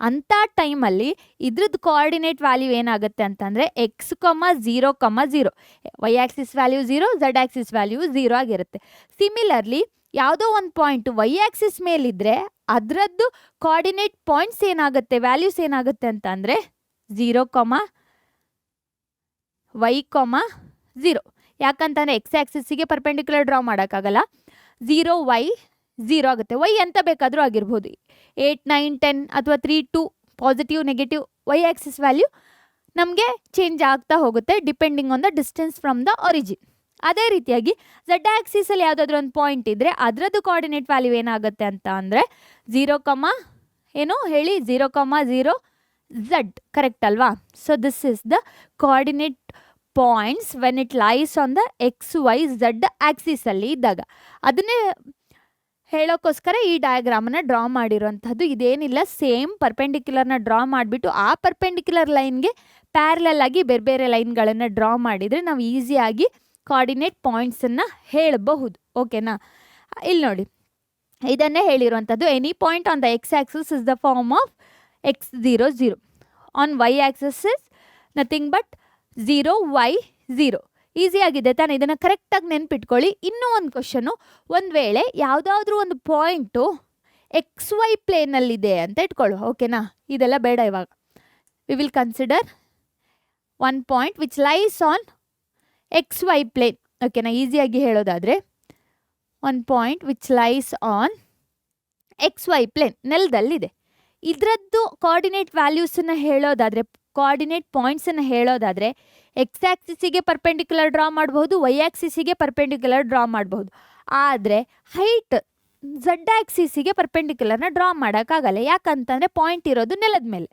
ಅಂಥ ಟೈಮಲ್ಲಿ ಇದ್ರದ್ದು ಕೋಆರ್ಡಿನೇಟ್ ವ್ಯಾಲ್ಯೂ ಏನಾಗುತ್ತೆ ಅಂತಂದರೆ x, 0, 0. Y axis value 0, z axis value 0 ಆಗಿರುತ್ತೆ. ಸಿಮಿಲರ್ಲಿ ಯಾವುದೋ ಒಂದು ಪಾಯಿಂಟು ವೈ ಆಕ್ಸಿಸ್ ಮೇಲಿದ್ದರೆ ಅದರದ್ದು ಕೋಆರ್ಡಿನೇಟ್ ಪಾಯಿಂಟ್ಸ್ ಏನಾಗುತ್ತೆ, ವ್ಯಾಲ್ಯೂಸ್ ಏನಾಗುತ್ತೆ ಅಂತ ಅಂದರೆ 0, ವೈ, 0. ಯಾಕಂತಂದರೆ ಎಕ್ಸ್ ಆಕ್ಸಿಸ್ಸಿಗೆ ಪರ್ಪೆಂಡಿಕ್ಯುಲರ್ ಡ್ರಾ ಮಾಡೋಕ್ಕಾಗಲ್ಲ. 0, ವೈ 0 ಆಗುತ್ತೆ. ವೈ ಎಂತ ಬೇಕಾದರೂ ಆಗಿರ್ಬೋದು, 8, 9, 10 ಅಥವಾ 3, 2, positive, negative. Y axis value ನಮಗೆ ಚೇಂಜ್ ಆಗ್ತಾ ಹೋಗುತ್ತೆ depending on the distance from the origin. ಅದೇ ರೀತಿಯಾಗಿ ಝಡ್ ಆಕ್ಸಿಸಲ್ಲಿ ಯಾವುದಾದ್ರೂ ಒಂದು ಪಾಯಿಂಟ್ ಇದ್ದರೆ ಅದರದ್ದು ಕೋಆರ್ಡಿನೇಟ್ ವ್ಯಾಲ್ಯೂ ಏನಾಗುತ್ತೆ ಅಂತ ಅಂದರೆ 0, ಏನು ಹೇಳಿ 0, 0 ಝಡ್, ಕರೆಕ್ಟ್ ಅಲ್ವಾ? So this is the coordinate points when it lies on the XYZ ಆಕ್ಸಿಸಲ್ಲಿ ಇದ್ದಾಗ. ಅದನ್ನೇ ಹೇಳೋಕ್ಕೋಸ್ಕರ ಈ ಡಯಾಗ್ರಾಮನ್ನು ಡ್ರಾ ಮಾಡಿರೋಂಥದ್ದು. ಇದೇನಿಲ್ಲ, ಸೇಮ್ ಪರ್ಪೆಂಡಿಕ್ಯುಲರ್ನ ಡ್ರಾ ಮಾಡಿಬಿಟ್ಟು ಆ ಪರ್ಪೆಂಡಿಕ್ಯುಲರ್ ಲೈನ್ಗೆ ಪ್ಯಾರಲಲ್ ಆಗಿ ಬೇರೆ ಬೇರೆ ಲೈನ್ಗಳನ್ನು ಡ್ರಾ ಮಾಡಿದರೆ ನಾವು ಈಸಿಯಾಗಿ ಕೋಆರ್ಡಿನೇಟ್ ಪಾಯಿಂಟ್ಸನ್ನು ಹೇಳಬಹುದು. ಓಕೆನಾ? ಇಲ್ಲಿ ನೋಡಿ, ಇದನ್ನೇ ಹೇಳಿರುವಂಥದ್ದು. Any point on the X axis is the form of X0, 0. On Y axis is nothing but 0, Y, 0. Easy ಆಗಿದೆ ತಾನೆ? ಇದನ್ನು ಕರೆಕ್ಟಾಗಿ ನೆನ್ಪಿಟ್ಕೊಳ್ಳಿ. ಇನ್ನೂ ಒಂದು ಕ್ವಶನು, ಒಂದು ವೇಳೆ ಯಾವುದಾದ್ರೂ ಒಂದು ಪಾಯಿಂಟು XY ಪ್ಲೇನಲ್ಲಿದೆ ಅಂತ ಇಟ್ಕೊಳ್ಳು. ಓಕೆನಾ? ಇದೆಲ್ಲ ಬೇಡ ಇವಾಗ. We will consider one point which lies on XY plane. ಓಕೆನಾ? ಈಸಿಯಾಗಿ ಹೇಳೋದಾದರೆ one point which lies on XY plane ನೆಲದಲ್ಲಿದೆ. ಇದರದ್ದು ಕೋಆರ್ಡಿನೇಟ್ ವ್ಯಾಲ್ಯೂಸನ್ನು ಹೇಳೋದಾದರೆ, ಕೋಆರ್ಡಿನೇಟ್ ಪಾಯಿಂಟ್ಸನ್ನು ಹೇಳೋದಾದರೆ X ಆಕ್ಸಿಸಿಗೆ ಪರ್ಪೆಂಡಿಕ್ಯುಲರ್ ಡ್ರಾ ಮಾಡಬಹುದು, Y ಆಕ್ಸಿಸಿಗೆ ಪರ್ಪೆಂಡಿಕ್ಯುಲರ್ ಡ್ರಾ ಮಾಡಬಹುದು. ಆದರೆ ಹೈಟ್ ಝಡ್ ಆಕ್ಸಿಸಿಗೆ ಪರ್ಪೆಂಡಿಕ್ಯುಲರ್ನ ಡ್ರಾ ಮಾಡೋಕ್ಕಾಗಲ್ಲ. ಯಾಕಂತಂದರೆ ಪಾಯಿಂಟ್ ಇರೋದು ನೆಲದ ಮೇಲೆ,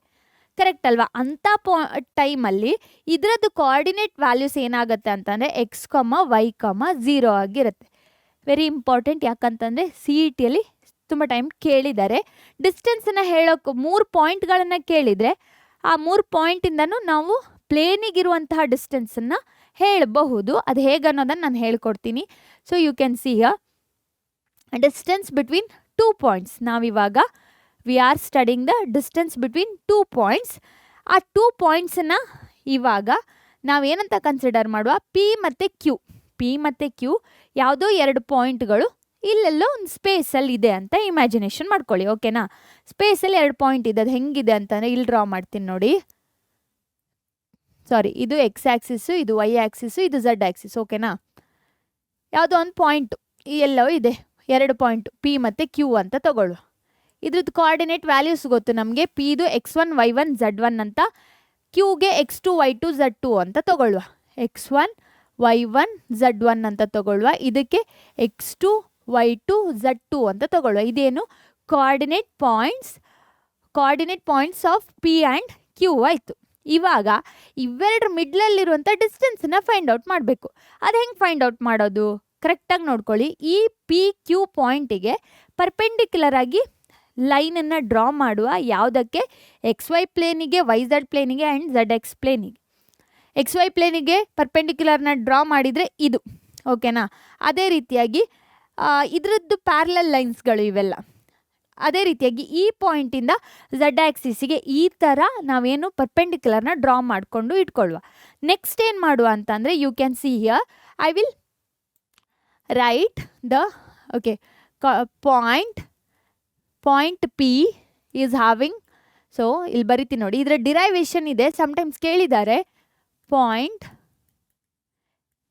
ಕರೆಕ್ಟ್ ಅಲ್ವಾ? ಅಂಥ ಟೈಮಲ್ಲಿ ಇದರದ್ದು ಕೋಆರ್ಡಿನೇಟ್ ವ್ಯಾಲ್ಯೂಸ್ ಏನಾಗುತ್ತೆ ಅಂತಂದರೆ X, Y, 0 ಆಗಿರುತ್ತೆ. Very important. ಯಾಕಂತಂದರೆ CETಯಲ್ಲಿ ತುಂಬ ಟೈಮ್ ಕೇಳಿದ್ದಾರೆ. ಡಿಸ್ಟೆನ್ಸನ್ನು ಹೇಳೋಕ್ಕೆ 3 ಪಾಯಿಂಟ್ಗಳನ್ನು ಕೇಳಿದರೆ ಆ 3 ಪಾಯಿಂಟಿಂದನೂ ನಾವು ಪ್ಲೇನಿಗಿರುವಂತಹ ಡಿಸ್ಟೆನ್ಸನ್ನು ಹೇಳಬಹುದು. ಅದು ಹೇಗೆ ಅನ್ನೋದನ್ನು ನಾನು ಹೇಳ್ಕೊಡ್ತೀನಿ. So you can see a distance between 2 points. ನಾವಿವಾಗ we are studying the distance between 2 points. ಆ 2 ಪಾಯಿಂಟ್ಸನ್ನು ಇವಾಗ ನಾವೇನಂತ ಕನ್ಸಿಡರ್ ಮಾಡುವ, P ಮತ್ತು Q ಯಾವುದೋ 2 ಪಾಯಿಂಟ್ಗಳು ಇಲ್ಲೆಲ್ಲೋ ಒಂದು ಸ್ಪೇಸಲ್ಲಿ ಇದೆ ಅಂತ ಇಮ್ಯಾಜಿನೇಷನ್ ಮಾಡ್ಕೊಳ್ಳಿ. ಓಕೆನಾ? ಸ್ಪೇಸಲ್ಲಿ 2 ಪಾಯಿಂಟ್ ಇದೆ. ಅದು ಹೆಂಗಿದೆ ಅಂತಂದರೆ ಇಲ್ಲಿ ಡ್ರಾ ಮಾಡ್ತೀನಿ ನೋಡಿ. ಸಾರಿ, ಇದು X ಆಕ್ಸಿಸ್ಸು, ಇದು Y ಆಕ್ಸಿಸ್ಸು, ಇದು Z ಆಕ್ಸಿಸ್. ಓಕೆನಾ? ಯಾವುದೋ ಒಂದು ಪಾಯಿಂಟು ಎಲ್ಲೋ ಇದೆ, 2 ಪಾಯಿಂಟು P ಮತ್ತು Q ಅಂತ ತಗೊಳ್ಳುವ. ಇದ್ರದ್ದು ಕೋಆರ್ಡಿನೇಟ್ ವ್ಯಾಲ್ಯೂಸ್ ಗೊತ್ತು ನಮಗೆ. Pದು X1, Y1, Z1 ಅಂತ, Qಗೆ X2, Y2, Z2 ಅಂತ ತಗೊಳ್ಳುವ. X1, Y1, Z1 ಅಂತ ತಗೊಳ್ಳುವ. ಇದಕ್ಕೆ X2, Y2, Z2 ಅಂತ ತಗೊಳ್ಳುವ. ಇದೇನು coordinate points of P and Q ಆಯಿತು. ಇವಾಗ ಇವೆರಡರ ಮಿಡ್ಲಲ್ಲಿರುವಂಥ ಡಿಸ್ಟೆನ್ಸನ್ನು ಫೈಂಡ್ ಔಟ್ ಮಾಡಬೇಕು. ಅದು ಹೆಂಗೆ ಫೈಂಡ್ ಔಟ್ ಮಾಡೋದು? ಕರೆಕ್ಟಾಗಿ ನೋಡ್ಕೊಳ್ಳಿ. ಈ PQ ಪಾಯಿಂಟಿಗೆ ಪರ್ಪೆಂಡಿಕ್ಯುಲರ್ ಆಗಿ ಲೈನನ್ನು ಡ್ರಾ ಮಾಡುವ. ಯಾವುದಕ್ಕೆ? XY ಪ್ಲೇನಿಗೆ, YZ ಪ್ಲೇನಿಗೆ ಆ್ಯಂಡ್ ZX ಪ್ಲೇನಿಗೆ. XY ಪ್ಲೇನಿಗೆ ಪರ್ಪೆಂಡಿಕ್ಯುಲರ್ನ ಡ್ರಾ ಮಾಡಿದರೆ ಇದು. ಓಕೆನಾ? ಅದೇ ರೀತಿಯಾಗಿ ಇದರದ್ದು ಪ್ಯಾರಲಲ್ ಲೈನ್ಸ್ಗಳು ಇವೆಲ್ಲ. ಅದೇ ರೀತಿಯಾಗಿ ಈ ಪಾಯಿಂಟಿಂದ ಝಡ್ ಆಕ್ಸಿಸಿಗೆ ಈ ಥರ ನಾವೇನು ಪರ್ಪೆಂಡಿಕ್ಯುಲರ್ನ ಡ್ರಾ ಮಾಡಿಕೊಂಡು ಇಟ್ಕೊಳ್ಳುವ. ನೆಕ್ಸ್ಟ್ ಏನು ಮಾಡುವ ಅಂತಂದರೆ, you can see here I will write the point P is having. So ಇಲ್ಲಿ ಬರಿತೀನಿ ನೋಡಿ, ಇದರ ಡಿರೈವೇಷನ್ ಇದೆ, ಸಮ್ಟೈಮ್ಸ್ ಕೇಳಿದ್ದಾರೆ. Point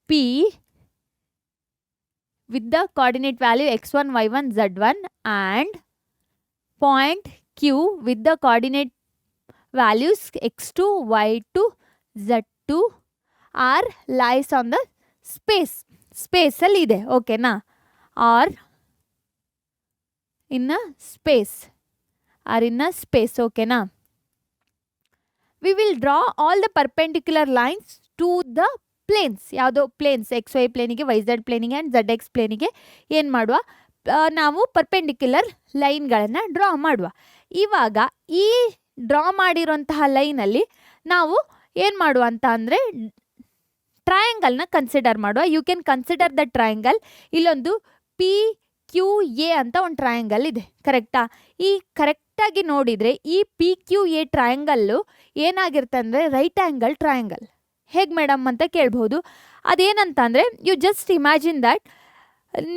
P with the coordinate value x1, y1, z1 and point Q with the coordinate values x2, y2, z2 are lies on the space ಅಲ್ಲಿ ಇದೆ. ಓಕೆನಾ? Or in a space. ಓಕೆನಾ? We will draw all the perpendicular lines to the planes. ಯಾವುದೋ planes XY ಪ್ಲೇನಿಗೆ, YZ ಪ್ಲೇನಿಗೆ and ZX ಪ್ಲೇನಿಗೆ ಏನು ಮಾಡುವ, ನಾವು ಪರ್ಪೆಂಡಿಕ್ಯುಲರ್ ಲೈನ್ಗಳನ್ನು ಡ್ರಾ ಮಾಡುವ. ಇವಾಗ ಈ ಡ್ರಾ ಮಾಡಿರೋಂತಹ ಲೈನಲ್ಲಿ ನಾವು ಏನು ಮಾಡುವ ಅಂತ ಅಂದರೆ ಟ್ರಯಾಂಗಲ್ನ ಕನ್ಸಿಡರ್ ಮಾಡುವ. You can consider the triangle. ಇಲ್ಲೊಂದು PQA ಅಂತ ಒಂದು ಟ್ರಯಾಂಗಲ್ ಇದೆ, ಕರೆಕ್ಟಾ? ಈ ಕರೆಕ್ಟಾಗಿ ನೋಡಿದರೆ ಈ PQA ಟ್ರಯಾಂಗಲ್ಲು ಏನಾಗಿರುತ್ತೆ ಅಂದರೆ ರೈಟ್ ಆ್ಯಂಗಲ್ ಟ್ರಯಾಂಗಲ್. ಹೇಗೆ ಮೇಡಮ್ ಅಂತ ಕೇಳ್ಬೋದು. ಅದೇನಂತ ಅಂದರೆ, ಯು ಜಸ್ಟ್ ಇಮ್ಯಾಜಿನ್ ದ್ಯಾಟ್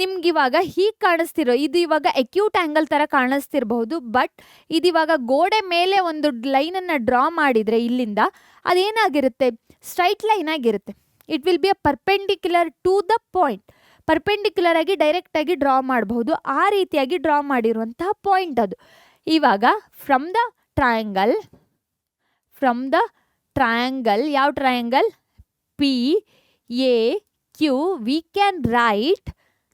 ನಿಮ್ಗಿವಾಗ ಹೀಗೆ ಕಾಣಿಸ್ತಿರೋ ಇದು ಇವಾಗ ಅಕ್ಯೂಟ್ ಆ್ಯಂಗಲ್ ಥರ ಕಾಣಿಸ್ತಿರ್ಬಹುದು. ಬಟ್ ಇದಿವಾಗ ಗೋಡೆ ಮೇಲೆ ಒಂದು ಲೈನನ್ನು ಡ್ರಾ ಮಾಡಿದರೆ ಇಲ್ಲಿಂದ ಅದೇನಾಗಿರುತ್ತೆ, ಸ್ಟ್ರೈಟ್ ಲೈನ್ ಆಗಿರುತ್ತೆ. It will be a perpendicular to the point. Perpendicular ಆಗಿ ಡೈರೆಕ್ಟಾಗಿ ಡ್ರಾ ಮಾಡಬಹುದು. ಆ ರೀತಿಯಾಗಿ ಡ್ರಾ ಮಾಡಿರುವಂತಹ ಪಾಯಿಂಟ್ ಅದು. ಇವಾಗ ಫ್ರಮ್ ದ ಟ್ರಯಾಂಗಲ್ ಯಾವ triangle? PAQ Q, we can write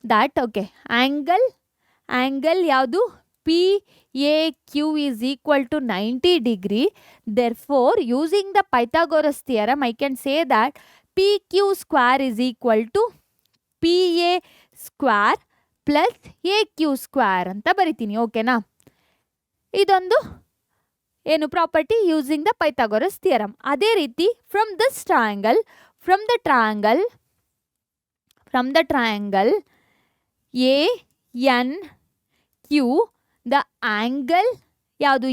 that, okay, angle ಯಾವುದು PAQ is equal to 90 degree. Therefore, using the Pythagoras theorem, I can say that PQ square is equal to PA square plus AQ square ಅಂತ ಬರಿತೀನಿ. ಓಕೆನಾ? ಇದೊಂದು ಏನು property using the Pythagoras theorem. ಅದೇ ರೀತಿ from the triangle ANQ, the angle ಯಾವುದು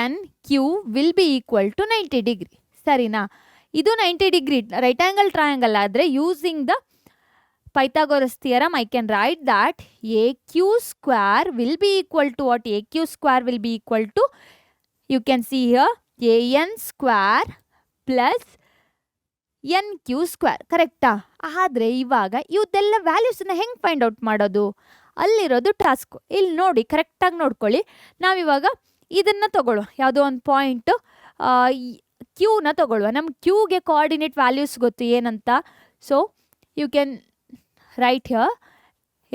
ANQ will be equal to 90 degree. ಸರಿನಾ? ಇದು 90 ಡಿಗ್ರಿ ರೈಟ್ ಆಂಗಲ್ ಟ್ರಯಾಂಗಲ್ ಆದರೆ using the Pythagoras theorem, I can write that AQ square will be equal to what? AQ square will be equal to, you can see here, AN square plus NQ square. ಕರೆಕ್ಟಾ? ಆದರೆ ಇವಾಗ ಇವತ್ತೆಲ್ಲ ವ್ಯಾಲ್ಯೂಸನ್ನ ಹೆಂಗೆ find out ಮಾಡೋದು? ಅಲ್ಲಿರೋದು task. ಇಲ್ಲಿ ನೋಡಿ, ಕರೆಕ್ಟಾಗಿ ನೋಡ್ಕೊಳ್ಳಿ. ನಾವಿವಾಗ ಇದನ್ನು ತಗೊಳ್ಳುವ, ಯಾವುದೋ ಒಂದು ಪಾಯಿಂಟು ಕ್ಯೂನ ತಗೊಳ್ಳುವ. ನಮ್ಮ ಕ್ಯೂಗೆ ಕೋಆರ್ಡಿನೇಟ್ ವ್ಯಾಲ್ಯೂಸ್ ಗೊತ್ತು ಏನಂತ. So you can write here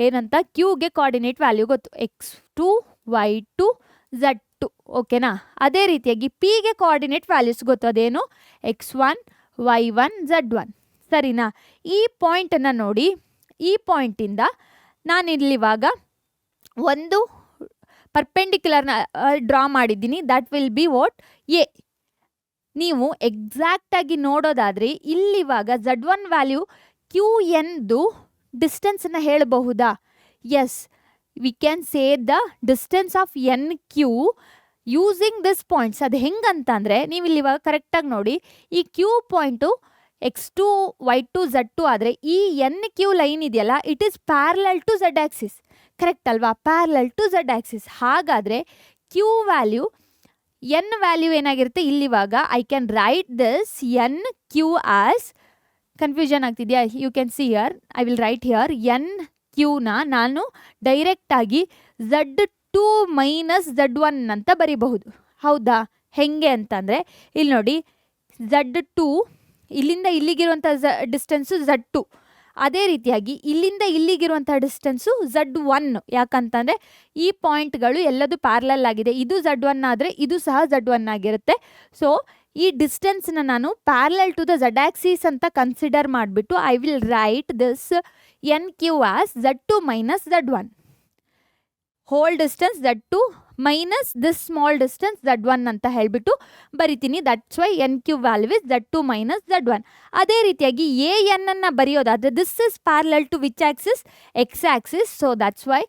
ಏನಂತ, ಕ್ಯೂಗೆ ಕೋಆರ್ಡಿನೇಟ್ ವ್ಯಾಲ್ಯೂ ಗೊತ್ತು, x2 y2 z2. ಓಕೆನಾ? ಅದೇ ರೀತಿಯಾಗಿ ಪಿಗೆ ಕೋಆರ್ಡಿನೇಟ್ ವ್ಯಾಲ್ಯೂಸ್ ಗೊತ್ತು, ಅದೇನು x1 y1 z1. ಸರಿನಾ? ಈ ಪಾಯಿಂಟನ್ನು ನೋಡಿ, ಈ ಪಾಯಿಂಟಿಂದ ನಾನಿಲ್ಲಿವಾಗ ಒಂದು ಪರ್ಪೆಂಡಿಕ್ಯುಲರ್ನ ಡ್ರಾ ಮಾಡಿದ್ದೀನಿ. That will B what? A. ನೀವು ಎಕ್ಸಾಕ್ಟಾಗಿ ನೋಡೋದಾದರೆ ಇಲ್ಲಿವಾಗ z1 ವ್ಯಾಲ್ಯೂ ಕ್ಯೂ ಎನ್ದು ಡಿಸ್ಟೆನ್ಸನ್ನು ಹೇಳಬಹುದಾ? Yes, we can say the distance of n q using this points. ಅದು ಹೆಂಗಂತಂದರೆ, ನೀವು ಇಲ್ಲಿವಾಗ ಕರೆಕ್ಟಾಗಿ ನೋಡಿ, ಈ Q point x2 y2 z2 ಆದರೆ ಈ ಎನ್ ಕ್ಯೂ ಲೈನ್ ಇದೆಯಲ್ಲ, it is parallel to Z axis. Correct ಅಲ್ವಾ? Parallel to Z axis. ಹಾಗಾದರೆ ಕ್ಯೂ ವ್ಯಾಲ್ಯೂ, ಎನ್ ವ್ಯಾಲ್ಯೂ ಏನಾಗಿರುತ್ತೆ ಇಲ್ಲಿವಾಗ? I can write this N Q as, confusion ಆಗ್ತಿದೆಯಾ? You can see here, I will write here N ಕ್ಯೂನ ನಾನು ಡೈರೆಕ್ಟಾಗಿ Z2 minus Z1 ಅಂತ ಬರಿಬಹುದು. ಹೌದಾ? ಹೆಂಗೆ ಅಂತಂದರೆ ಇಲ್ಲಿ ನೋಡಿ, Z2 ಇಲ್ಲಿಂದ ಇಲ್ಲಿಗಿರುವಂಥ ಡಿಸ್ಟೆನ್ಸು Z2. ಅದೇ ರೀತಿಯಾಗಿ ಇಲ್ಲಿಂದ ಇಲ್ಲಿಗಿರುವಂಥ ಡಿಸ್ಟೆನ್ಸು Z1. ಯಾಕಂತಂದರೆ ಈ ಪಾಯಿಂಟ್ಗಳು ಎಲ್ಲದೂ ಪ್ಯಾರಲಲ್ ಆಗಿದೆ. ಇದು Z1 ಆದರೆ ಇದು ಸಹ Z1 ಆಗಿರುತ್ತೆ. ಸೊ ಈ ಡಿಸ್ಟೆನ್ಸ್ನ ನಾನು parallel to the Z axis ಅಂತ ಕನ್ಸಿಡರ್ ಮಾಡಿಬಿಟ್ಟು I will write this N Q as Z2 minus Z1. Whole distance Z2 minus this small distance Z1 ಅಂತ ಹೇಳಿಬಿಟ್ಟು ಬರಿತೀನಿ. That's why N Q value is Z2 minus Z1. ಅದೇ ರೀತಿಯಾಗಿ A N ಅನ್ನು ಬರೆಯೋದಾದರೆ this is parallel to which axis? X axis. So that's why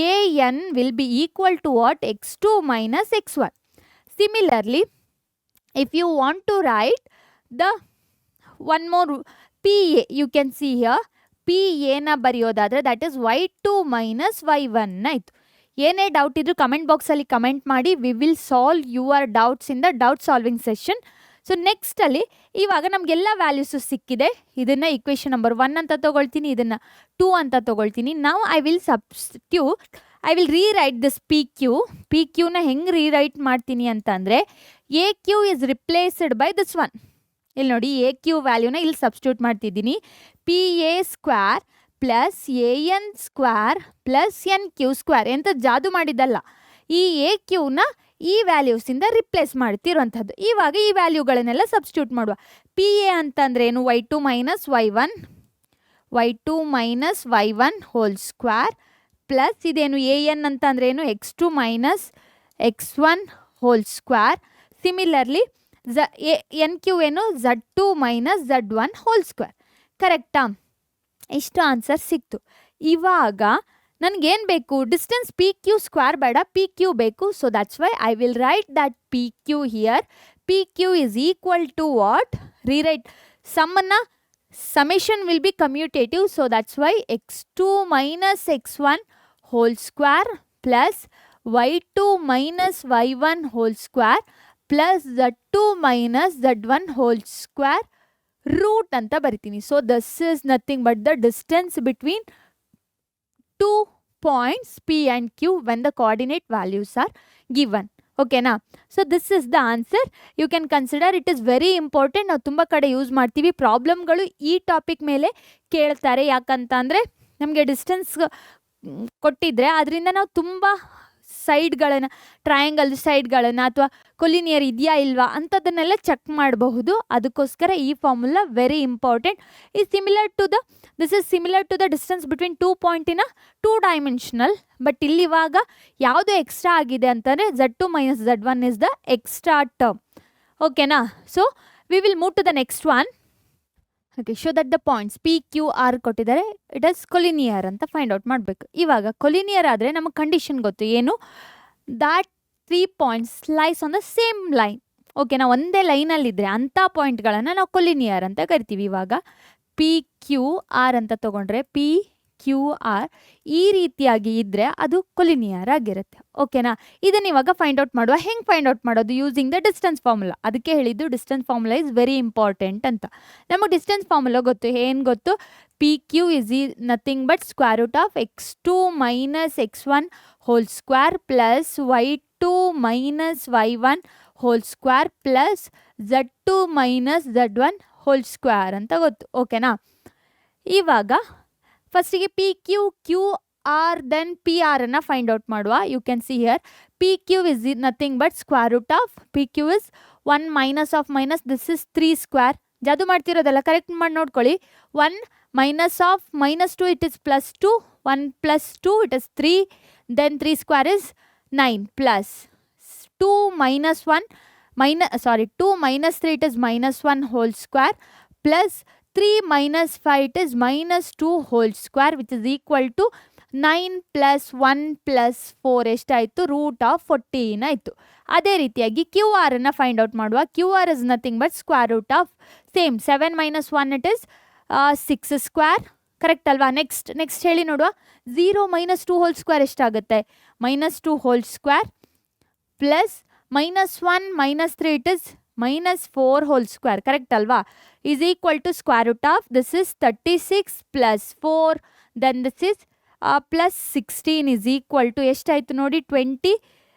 A N will be equal to what? x2 minus x1. Similarly, if you want to write the one more PA, you can see here PA ನ ಬರೆಯೋದಾದರೆ that is y2 minus y1 ಆಯಿತು. ಏನೇ doubt ಇದ್ರೂ comment ಬಾಕ್ಸಲ್ಲಿ comment ಮಾಡಿ. We will solve your doubts in the doubt solving session. So ನೆಕ್ಸ್ಟಲ್ಲಿ ಇವಾಗ ನಮಗೆಲ್ಲ values ಸಿಕ್ಕಿದೆ. ಇದನ್ನು ಇಕ್ವೇಷನ್ ನಂಬರ್ 1 ಅಂತ ತೊಗೊಳ್ತೀನಿ, ಇದನ್ನು 2 ಅಂತ ತೊಗೊಳ್ತೀನಿ. ನಾವು I will rewrite this P ಕ್ಯೂನ ಹೆಂಗೆ ರೀರೈಟ್ ಮಾಡ್ತೀನಿ ಅಂತಂದರೆ, A Q is replaced by this one. ಇಲ್ಲಿ ನೋಡಿ, ಎ ಕ್ಯೂ ವ್ಯಾಲ್ಯೂನ ಇಲ್ಲಿ ಸಬ್ಸ್ಟಿಟ್ಯೂಟ್ ಮಾಡ್ತಿದ್ದೀನಿ. P A square plus A N square plus N Q square. ಎಂತ ಜಾದು ಮಾಡಿದ್ದಲ್ಲ, ಈ ಎ ಕ್ಯೂನ ಈ ವ್ಯಾಲ್ಯೂಸಿಂದ ರಿಪ್ಲೇಸ್ ಮಾಡ್ತಿರುವಂಥದ್ದು. ಇವಾಗ ಈ ವ್ಯಾಲ್ಯೂಗಳನ್ನೆಲ್ಲ ಸಬ್ಸ್ಟಿಟ್ಯೂಟ್ ಮಾಡುವ. ಪಿ ಎ ಅಂತಂದ್ರೆ ಏನು? y2 minus y1 whole square plus ಇದೇನು ಎ ಎನ್ ಅಂತಂದ್ರೆ ಏನು? x2 ಮೈನಸ್ x1 ಹೋಲ್ ಸ್ಕ್ವೇರ್. ಸಿಮಿಲರ್ಲಿ ಎನ್ ಕ್ಯೂ ಏನು? Z2 minus Z1 whole square. ಕರೆಕ್ಟಾ? ಇಷ್ಟು ಆನ್ಸರ್ ಸಿಕ್ತು. ಇವಾಗ ನನಗೇನು ಬೇಕು? ಡಿಸ್ಟೆನ್ಸ್ ಪಿ ಕ್ಯೂ ಸ್ಕ್ವೇರ್ ಬೇಡ, ಪಿ ಕ್ಯೂ ಬೇಕು. So that's why I will write that P Q here. P Q is equal to what? Rewrite ಸಮ್ಮನ್ನು, summation will be commutative. So that's why x2 minus x1 whole square plus y2 minus y1 whole square plus z2 minus z1 whole square root anta baritini. So this is nothing but the distance between two points P and Q when the coordinate values are given. ಓಕೆನಾ. So this is the answer. You can consider, it is very important. ನಾವು ತುಂಬ ಕಡೆ use ಮಾಡ್ತೀವಿ. ಪ್ರಾಬ್ಲಮ್ಗಳು ಈ topic ಮೇಲೆ ಕೇಳ್ತಾರೆ. ಯಾಕಂತ ಅಂದರೆ ನಮಗೆ ಡಿಸ್ಟೆನ್ಸ್ ಕೊಟ್ಟಿದ್ರೆ ಅದರಿಂದ ನಾವು ತುಂಬ ಸೈಡ್ಗಳನ್ನು, ಟ್ರಯಾಂಗಲ್ ಸೈಡ್ಗಳನ್ನು ಅಥವಾ ಕೊಲಿನಿಯರ್ ಇದೆಯಾ ಇಲ್ವಾ ಅಂಥದ್ದನ್ನೆಲ್ಲ ಚೆಕ್ ಮಾಡಬಹುದು. ಅದಕ್ಕೋಸ್ಕರ ಈ ಫಾರ್ಮುಲಾ ವೆರಿ ಇಂಪಾರ್ಟೆಂಟ್. ಈ this is similar to the distance between 2 point in 2 dimensional. But ಇಲ್ಲಿ ಇವಾಗ ಯಾವುದು ಎಕ್ಸ್ಟ್ರಾ ಆಗಿದೆ ಅಂತಂದರೆ Z2 - Z1 is the extra term. ಓಕೆನಾ. So we will move to the next one. Okay, show that the points PQR ಕೊಟ್ಟಿದ್ದಾರೆ. It is collinear ಅಂತ find out ಮಾಡಬೇಕು. ಇವಾಗ ಕೊಲಿನಿಯರ್ ಆದರೆ ನಮಗೆ ಕಂಡೀಷನ್ ಗೊತ್ತು ಏನು, that 3 points lies on the same line. ಓಕೆನಾ, ಒಂದೇ ಲೈನಲ್ಲಿದ್ದರೆ ಅಂಥ ಪಾಯಿಂಟ್ಗಳನ್ನು ನಾವು ಕೊಲಿನಿಯರ್ ಅಂತ ಕರಿತೀವಿ. ಇವಾಗ PQR ಅಂತ ತೊಗೊಂಡ್ರೆ PQR ಈ ರೀತಿಯಾಗಿ ಇದ್ದರೆ ಅದು ಕೊಲಿನಿಯರ್ ಆಗಿರುತ್ತೆ. ಓಕೆನಾ. ಇದನ್ನು ಇವಾಗ ಫೈಂಡ್ ಔಟ್ ಮಾಡುವ. ಹೆಂಗೆ ಫೈಂಡ್ ಔಟ್ ಮಾಡೋದು? Using the distance formula. ಅದಕ್ಕೆ ಹೇಳಿದ್ದು distance formula is very important ಅಂತ. ನಮಗೆ ಡಿಸ್ಟೆನ್ಸ್ ಫಾರ್ಮುಲಾ ಗೊತ್ತು. ಏನು ಗೊತ್ತು? PQ is nothing but square root of x2 - x1 hole square plus y2 - y1 whole square plus Z2 - Z1 whole square ಅಂತ ಗೊತ್ತು. ಓಕೆನಾ. ಇವಾಗ ಫಸ್ಟಿಗೆ PQ ದೆನ್ PR ಅನ್ನು ಫೈಂಡ್ ಔಟ್ ಮಾಡುವ. You can see here PQ is nothing but square root of PQ is 1 minus of minus, this is 3 square. ಜಾದು ಮಾಡ್ತಿರೋದಲ್ಲ, correct ಮಾಡಿ ನೋಡ್ಕೊಳ್ಳಿ. 1 minus of -2 it is +2, 1 + 2 it is 3, then 3 square is 9 plus 2 - 1 2 - 3 it is -1 whole square plus 3 - 5 it is -2 whole square which is equal to 9 + 1 + 4 ಎಷ್ಟಾಯಿತು? √14 ಆಯಿತು. ಅದೇ ರೀತಿಯಾಗಿ QR ಅನ್ನು find out ಮಾಡುವ. QR is nothing but square root of same 7 - 1 it is 6 square. Correct ಅಲ್ವಾ? Next ಹೇಳಿ ನೋಡುವ. 0 - 2 whole square ಎಷ್ಟಾಗುತ್ತೆ? -2 whole square plus -1 - 3 it is -4 whole square. Correct ಅಲ್ವಾ? Is equal to square root of this is 36 + 4 then this is plus 16 is equal to ಎಷ್ಟಾಯಿತು ನೋಡಿ? 20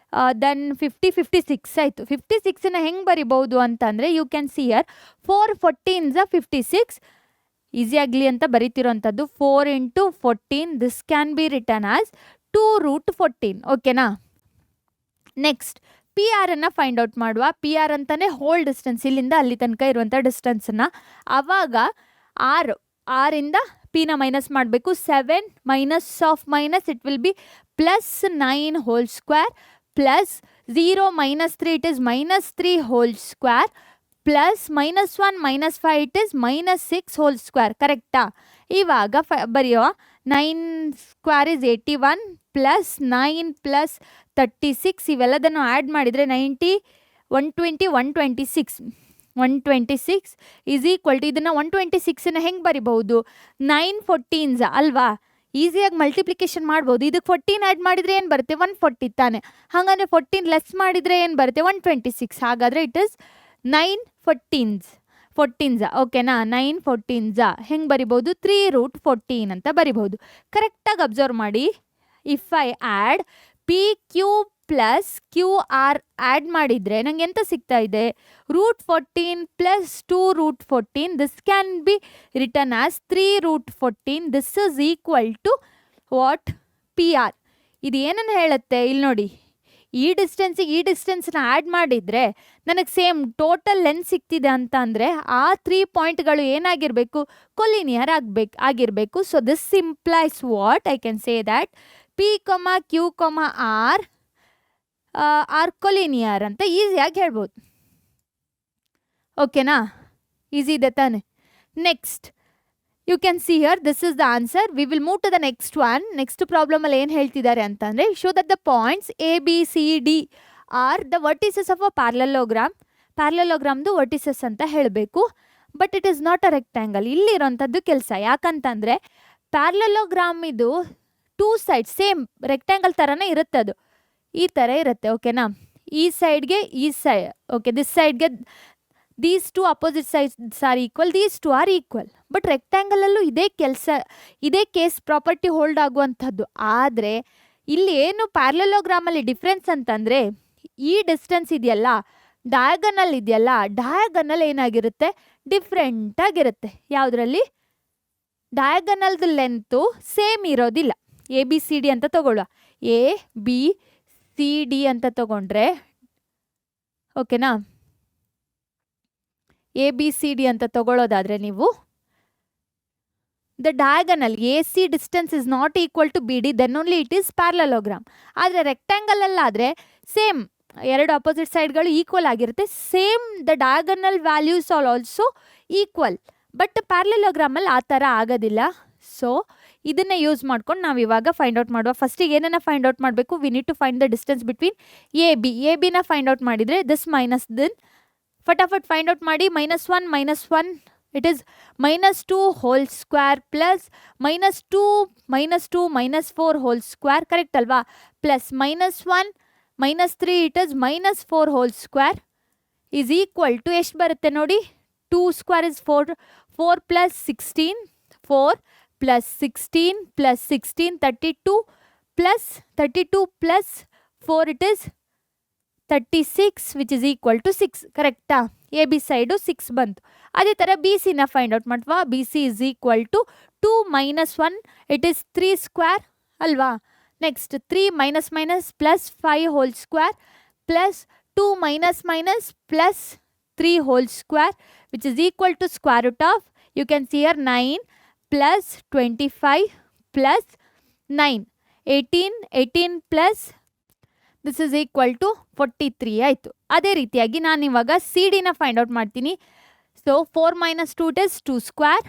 then 56 ಆಯಿತು. 56ನ ಹೆಂಗೆ ಬರಿಬೋದು ಅಂತಂದರೆ you can see here 4 14s 56 easy ಆಗಲಿ ಅಂತ ಬರೀತಿರೋಂಥದ್ದು. 4 × 14 this can be written as 2√14. ಓಕೆನಾ. ನೆಕ್ಸ್ಟ್ PR ಅನ್ನು ಫೈಂಡ್ ಔಟ್ ಮಾಡುವ. PR ಅಂತಲೇ ಹೋಲ್ ಡಿಸ್ಟೆನ್ಸ್, ಇಲ್ಲಿಂದ ಅಲ್ಲಿ ತನಕ ಇರುವಂಥ ಡಿಸ್ಟೆನ್ಸನ್ನು. ಆವಾಗ ಆರಿಂದ Pನ ಮೈನಸ್ ಮಾಡಬೇಕು. 7 minus of minus it will be +9 whole square plus 0 - 3 it is -3 whole square plus -1 - 5 it is -6 whole square. ಕರೆಕ್ಟಾ? ಇವಾಗ ಬರೆಯುವ. 9 ಸ್ಕ್ವೇರ್ ಇಸ್ 81 ಪ್ಲಸ್ 9 ಪ್ಲಸ್ 36 ಇವೆಲ್ಲದನ್ನು ಆ್ಯಡ್ ಮಾಡಿದರೆ 90 120 126 ಈಸ್ ಈಕ್ವಲ್ ಟು ಇದನ್ನು 126ನ ಹೆಂಗೆ ಬರಿಬಹುದು? 9 14s ಅಲ್ವಾ? ಈಸಿಯಾಗಿ ಮಲ್ಟಿಪ್ಲಿಕೇಶನ್ ಮಾಡ್ಬೋದು. ಇದಕ್ಕೆ 14 ಆ್ಯಡ್ ಮಾಡಿದರೆ ಏನು ಬರುತ್ತೆ? 140 ತಾನೆ. ಹಾಗಾದರೆ 14 ಲೆಸ್ ಮಾಡಿದರೆ ಏನು ಬರುತ್ತೆ? 126. ಹಾಗಾದರೆ ಇಟ್ ಇಸ್ 9 14s. ಓಕೆನಾ. 9 14s ಹೆಂಗೆ ಬರಿಬೋದು? 3√14 ಅಂತ ಬರಿಬೋದು. ಕರೆಕ್ಟಾಗಿ ಅಬ್ಸರ್ವ್ ಮಾಡಿ. If I add PQ plus QR add ಮಾಡಿದರೆ ನನಗೆ ಎಂತ ಸಿಗ್ತಾ ಇದೆ? √14 plus 2√14 this can be written as 3√14. This is equal to what? PR. ಇದು ಏನನ್ನು ಹೇಳುತ್ತೆ? ಇಲ್ಲಿ ನೋಡಿ, ಈ ಡಿಸ್ಟೆನ್ಸಿಗೆ ಈ ಡಿಸ್ಟೆನ್ಸ್ನ ಆ್ಯಡ್ ಮಾಡಿದರೆ ನನಗೆ ಸೇಮ್ ಟೋಟಲ್ ಲೆಂತ್ ಸಿಗ್ತಿದೆ ಅಂತ ಅಂದರೆ ಆ 3 ಪಾಯಿಂಟ್ಗಳು ಏನಾಗಿರಬೇಕು? ಕೊಲಿನಿಯರ್ ಆಗಿರಬೇಕು. So this implies what? I can say that P, Q, R are collinear ಅಂತ ಈಸಿಯಾಗಿ ಹೇಳ್ಬೋದು. ಓಕೆನಾ. ಈಸಿ ಇದೆ ತಾನೆ. Next you can see here this is the answer. We will move to the next one. Next ಪ್ರಾಬ್ಲಮಲ್ಲಿ ಏನು ಹೇಳ್ತಿದ್ದಾರೆ ಅಂತಂದರೆ show that the points ABCD are the vertices of a ಪ್ಯಾರಲೋಗ್ರಾಮ್ದು ವರ್ಟಿಸಸ್ ಅಂತ ಹೇಳಬೇಕು. But it is not a rectangle. ಇಲ್ಲಿರೋಂಥದ್ದು ಕೆಲಸ. ಯಾಕಂತಂದರೆ ಪ್ಯಾರಲೋಗ್ರಾಮ್ ಇದು 2 ಸೈಡ್ ಸೇಮ್ ರೆಕ್ಟ್ಯಾಂಗಲ್ ಥರನೇ ಇರುತ್ತೆ. ಅದು ಈ ಥರ ಇರುತ್ತೆ. ಓಕೆನಾ. ಈ ಸೈಡ್ಗೆ ಓಕೆ, ದಿಸ್ ಸೈಡ್ಗೆ these 2 opposite sides are equal, these 2 are equal. But ರೆಕ್ಟ್ಯಾಂಗಲಲ್ಲೂ ಇದೇ ಕೇಸ್ ಪ್ರಾಪರ್ಟಿ ಹೋಲ್ಡ್ ಆಗುವಂಥದ್ದು. ಆದರೆ ಇಲ್ಲಿ ಏನು ಪ್ಯಾರಲೋಗ್ರಾಮಲ್ಲಿ ಡಿಫ್ರೆನ್ಸ್ ಅಂತಂದರೆ ಈ ಡಿಸ್ಟೆನ್ಸ್ ಇದೆಯಲ್ಲ, ಡಯಾಗನಲ್ ಇದೆಯಲ್ಲ, ಡಯಾಗನಲ್ ಏನಾಗಿರುತ್ತೆ, ಡಿಫ್ರೆಂಟ್ ಆಗಿರುತ್ತೆ. ಯಾವುದರಲ್ಲಿ? ಡಯಾಗನಲ್ದು ಲೆಂತು ಸೇಮ್ ಇರೋದಿಲ್ಲ. ಎ ಬಿ ಸಿ ಡಿ ಅಂತ ತಗೊಳ್ಳುವ. ಎ ಬಿ ಸಿ ಡಿ ಅಂತ ತಗೊಂಡ್ರೆ, ಓಕೆನಾ, ಎ ಬಿ ಸಿ ಡಿ ಅಂತ ತಗೊಳ್ಳೋದಾದ್ರೆ ನೀವು, the diagonal A C distance is not equal to B D, then only it is parallelogram. ಆದರೆ ರೆಕ್ಟ್ಯಾಂಗಲಲ್ಲಾದರೆ ಸೇಮ್, ಎರಡು ಅಪೋಸಿಟ್ ಸೈಡ್ಗಳು ಈಕ್ವಲ್ ಆಗಿರುತ್ತೆ. Same the diagonal values all also equal. But ಪ್ಯಾರಲೋಗ್ರಾಮಲ್ಲಿ ಆ ಥರ ಆಗೋದಿಲ್ಲ. ಸೊ ಇದನ್ನೇ ಯೂಸ್ ಮಾಡ್ಕೊಂಡು ನಾವು ಇವಾಗ ಫೈಂಡ್ ಔಟ್ ಮಾಡುವ. ಫಸ್ಟಿಗೆ ಏನನ್ನ ಫೈಂಡ್ ಔಟ್ ಮಾಡಬೇಕು? We need to find the distance between A ಬಿನ ಫೈಂಡ್ ಔಟ್ ಮಾಡಿದರೆ ದಿಸ್ ಮೈನಸ್ ದಿನ್ ಫಟಾಫಟ್ ಫೈಂಡ್ ಔಟ್ ಮಾಡಿ. -1 it is -2 whole square plus -2 -4 whole square, correct ಅಲ್ವಾ? Plus -1 -3 it is -4 whole square is equal to ಎಷ್ಟು ಬರುತ್ತೆ ನೋಡಿ? 2 square is 4 plus 16 4 plus 16 plus 16 32 plus 4 it is 36 which is equal to 6, ಕರೆಕ್ಟಾ? A B side 6 ಬಂತು. ಅದೇ ಥರ B ಸಿನ find out ಮಾಡುವ. B C is equal to 2 - 1 it is 3 square ಅಲ್ವಾ? Next 3 - plus 5 whole square plus 2 - plus 3 whole square which is equal to square root of, you can see here 9 plus 25 plus 9 18 plus this is equal to 43 ಆಯಿತು. ಅದೇ ರೀತಿಯಾಗಿ ನಾನು ಇವಾಗ C ಡಿನ find out ಮಾಡ್ತೀನಿ. So 4 - 2 it is 2 square,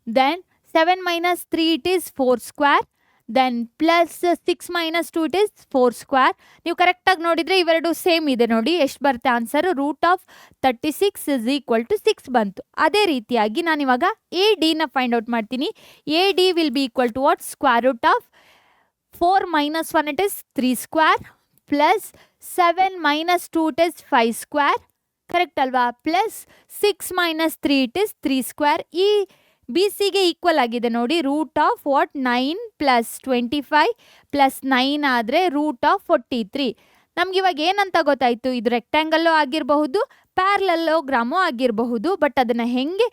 then 7 - 3 it is 4 square, then plus 6 - 2 it is 4 square. ನೀವು ಕರೆಕ್ಟಾಗಿ ನೋಡಿದರೆ ಇವೆರಡು ಸೇಮ್ ಇದೆ ನೋಡಿ. ಎಷ್ಟು ಬರುತ್ತೆ ಆನ್ಸರ್? √36 ಇಸ್ ಈಕ್ವಲ್ ಟು 6 ಬಂತು. ಅದೇ ರೀತಿಯಾಗಿ ನಾನು ಇವಾಗ ಎ ಡಿನ ಫೈಂಡ್ ಔಟ್ ಮಾಡ್ತೀನಿ. A D will be equal to what? Square root of 4 - 1 it is 3 square plus 7 - 2 it is 5 square, correct ಅಲ್ವಾ? Plus 6 - 3 it is 3 square. ಈ ಬಿ ಸಿಗೆ ಈಕ್ವಲ್ ಆಗಿದೆ ನೋಡಿ. Root of what? 9 plus 25 plus 9 ಆದರೆ √43. ನಮ್ಗೆ ಇವಾಗ ಏನಂತ ಗೊತ್ತಾಯಿತು? ಇದು ರೆಕ್ಟ್ಯಾಂಗಲ್ಲೂ ಆಗಿರಬಹುದು, ಪ್ಯಾರಲೋಗ್ರಾಮು ಆಗಿರಬಹುದು. ಬಟ್ ಅದನ್ನು ಹೆಂಗೆ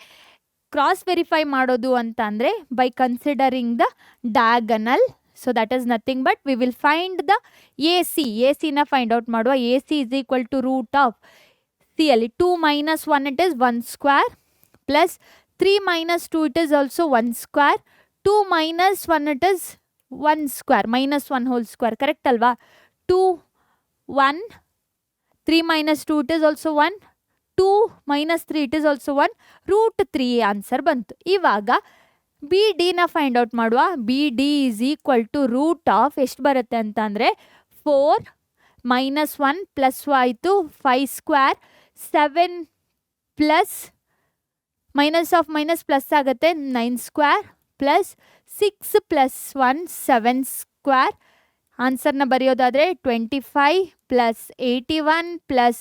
ಕ್ರಾಸ್ ವೆರಿಫೈ ಮಾಡೋದು ಅಂತ ಅಂದರೆ by considering the diagonal. So that is nothing but we will find the A ಸಿನ ಫೈಂಡ್ ಔಟ್ ಮಾಡುವ. A C is equal to root of see ಅಲ್ಲಿ 2 - 1 it is 1 square plus 3 - 2 it is also 1 square, 2 - 1 it is 1 square, -1 whole square, correct ಅಲ್ವಾ? 2 1 3 - 2 it is also 1, 2 - 3 it is also 1, √3 answer ಬಂತು. ಇವಾಗ b ಡಿನ find out ಮಾಡುವ. B d is equal to root of ಎಷ್ಟು ಬರುತ್ತೆ ಅಂತ ಅಂದರೆ 4 - 1 plus ಆಯಿತು 5 square, 7 plus minus of minus plus ಆಗುತ್ತೆ 9 ಸ್ಕ್ವೇರ್ ಪ್ಲಸ್ 6 ಪ್ಲಸ್ 1 7 ಸ್ಕ್ವೇರ್. ಆನ್ಸರ್ನ ಬರೆಯೋದಾದರೆ 25 ಪ್ಲಸ್ 81 ಪ್ಲಸ್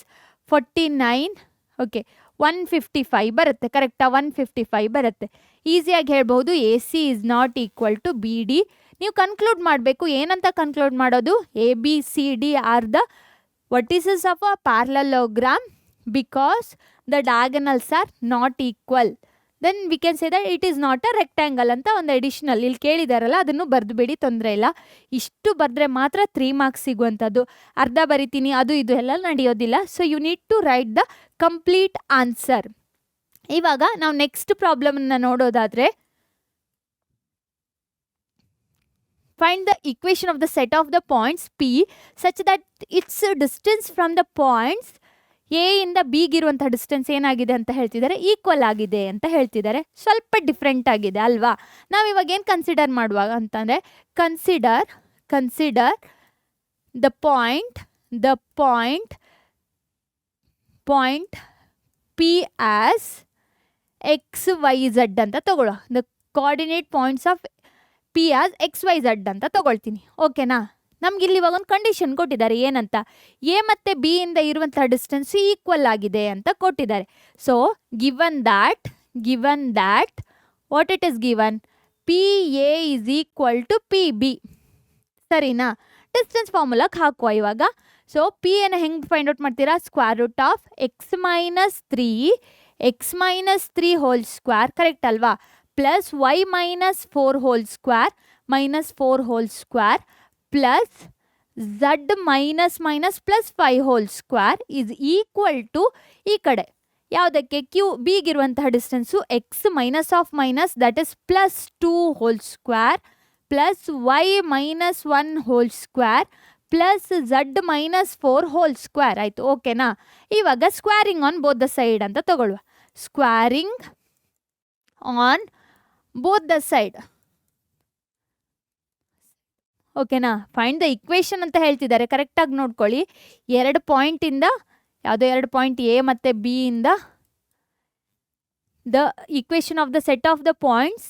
49 ಓಕೆ 155 ಬರುತ್ತೆ, ಕರೆಕ್ಟಾ? 155 ಬರುತ್ತೆ. ಈಸಿಯಾಗಿ ಹೇಳ್ಬಹುದು A C is not equal to B D. ನೀವು ಕನ್ಕ್ಲೂಡ್ ಮಾಡಬೇಕು. ಏನಂತ ಕನ್ಕ್ಲೂಡ್ ಮಾಡೋದು? A B C D are the vertices of a parallelogram because the diagonals are not equal. Then we can say that it is not a rectangle ಅಂತ ಒಂದು additional ಇಲ್ಲಿ ಕೇಳಿದಾರಲ್ಲ, ಅದನ್ನು ಬರೆದುಬೇಡಿ, ತೊಂದರೆ ಇಲ್ಲ. ಇಷ್ಟು ಬರೆದ್ರೆ ಮಾತ್ರ 3 ಮಾರ್ಕ್ಸ್ ಸಿಗುವಂಥದ್ದು. ಅರ್ಧ ಬರಿತೀನಿ ಅದು ಇದು ಎಲ್ಲ ನಡೆಯೋದಿಲ್ಲ. So you need to write the complete answer. ಇವಾಗ ನಾವು ನೆಕ್ಸ್ಟ್ ಪ್ರಾಬ್ಲಮ್ನ ನೋಡೋದಾದರೆ, find the equation of the set of the points P such that its distance from the points A ಇಂದ ಬಿಗಿರುವಂಥ ಡಿಸ್ಟೆನ್ಸ್ ಏನಾಗಿದೆ ಅಂತ ಹೇಳ್ತಿದ್ದಾರೆ, ಈಕ್ವಲ್ ಆಗಿದೆ ಅಂತ ಹೇಳ್ತಿದ್ದಾರೆ. ಸ್ವಲ್ಪ ಡಿಫ್ರೆಂಟ್ ಆಗಿದೆ ಅಲ್ವಾ? ನಾವು ಇವಾಗ ಏನು ಕನ್ಸಿಡರ್ ಮಾಡುವಾಗ ಅಂತಂದರೆ consider the point P as XYZ ಅಂತ ತಗೊಳ್ಳೋ. The coordinate points of P as XYZ ಅಂತ ತಗೊಳ್ತೀನಿ. ಓಕೆನಾ? ನಮ್ಗೆ ಇಲ್ಲಿ ಇವಾಗ ಒಂದು ಕಂಡೀಷನ್ ಕೊಟ್ಟಿದ್ದಾರೆ. ಏನಂತ? ಎ ಮತ್ತು ಬಿ ಇಂದ ಇರುವಂತಹ ಡಿಸ್ಟೆನ್ಸ್ ಈಕ್ವಲ್ ಆಗಿದೆ ಅಂತ ಕೊಟ್ಟಿದ್ದಾರೆ. So given that what it is given? P A is equal to P B. ಸರಿನಾ? ಡಿಸ್ಟೆನ್ಸ್ ಫಾರ್ಮುಲಾಕ್ಕೆ ಹಾಕುವ ಇವಾಗ. ಸೊ ಪಿ ಅನ್ನು ಹೆಂಗೆ ಫೈಂಡ್ ಔಟ್ ಮಾಡ್ತೀರಾ? Square root of x minus three whole square, correct ಅಲ್ವಾ? Plus y minus 4 whole square plus z minus plus 5 whole square is equal to ಈ ಕಡೆ ಯಾವುದಕ್ಕೆ? ಕ್ಯೂ ಬಿಗಿರುವಂತಹ distance x minus of minus that is plus 2 whole square plus y minus 1 whole square plus z minus 4 whole square. ಆಯಿತು, ಓಕೆನಾ? ಇವಾಗ squaring on both the side ಅಂತ ತಗೊಳ್ಳುವ. Squaring on both the side, ಓಕೆನಾ? Find the equation ಅಂತ ಹೇಳ್ತಿದ್ದಾರೆ, ಕರೆಕ್ಟಾಗಿ ನೋಡ್ಕೊಳ್ಳಿ. 2 ಪಾಯಿಂಟಿಂದ ಯಾವುದೋ 2 ಪಾಯಿಂಟ್ ಎ ಮತ್ತು ಬಿ ಇಂದ the equation of the set of the points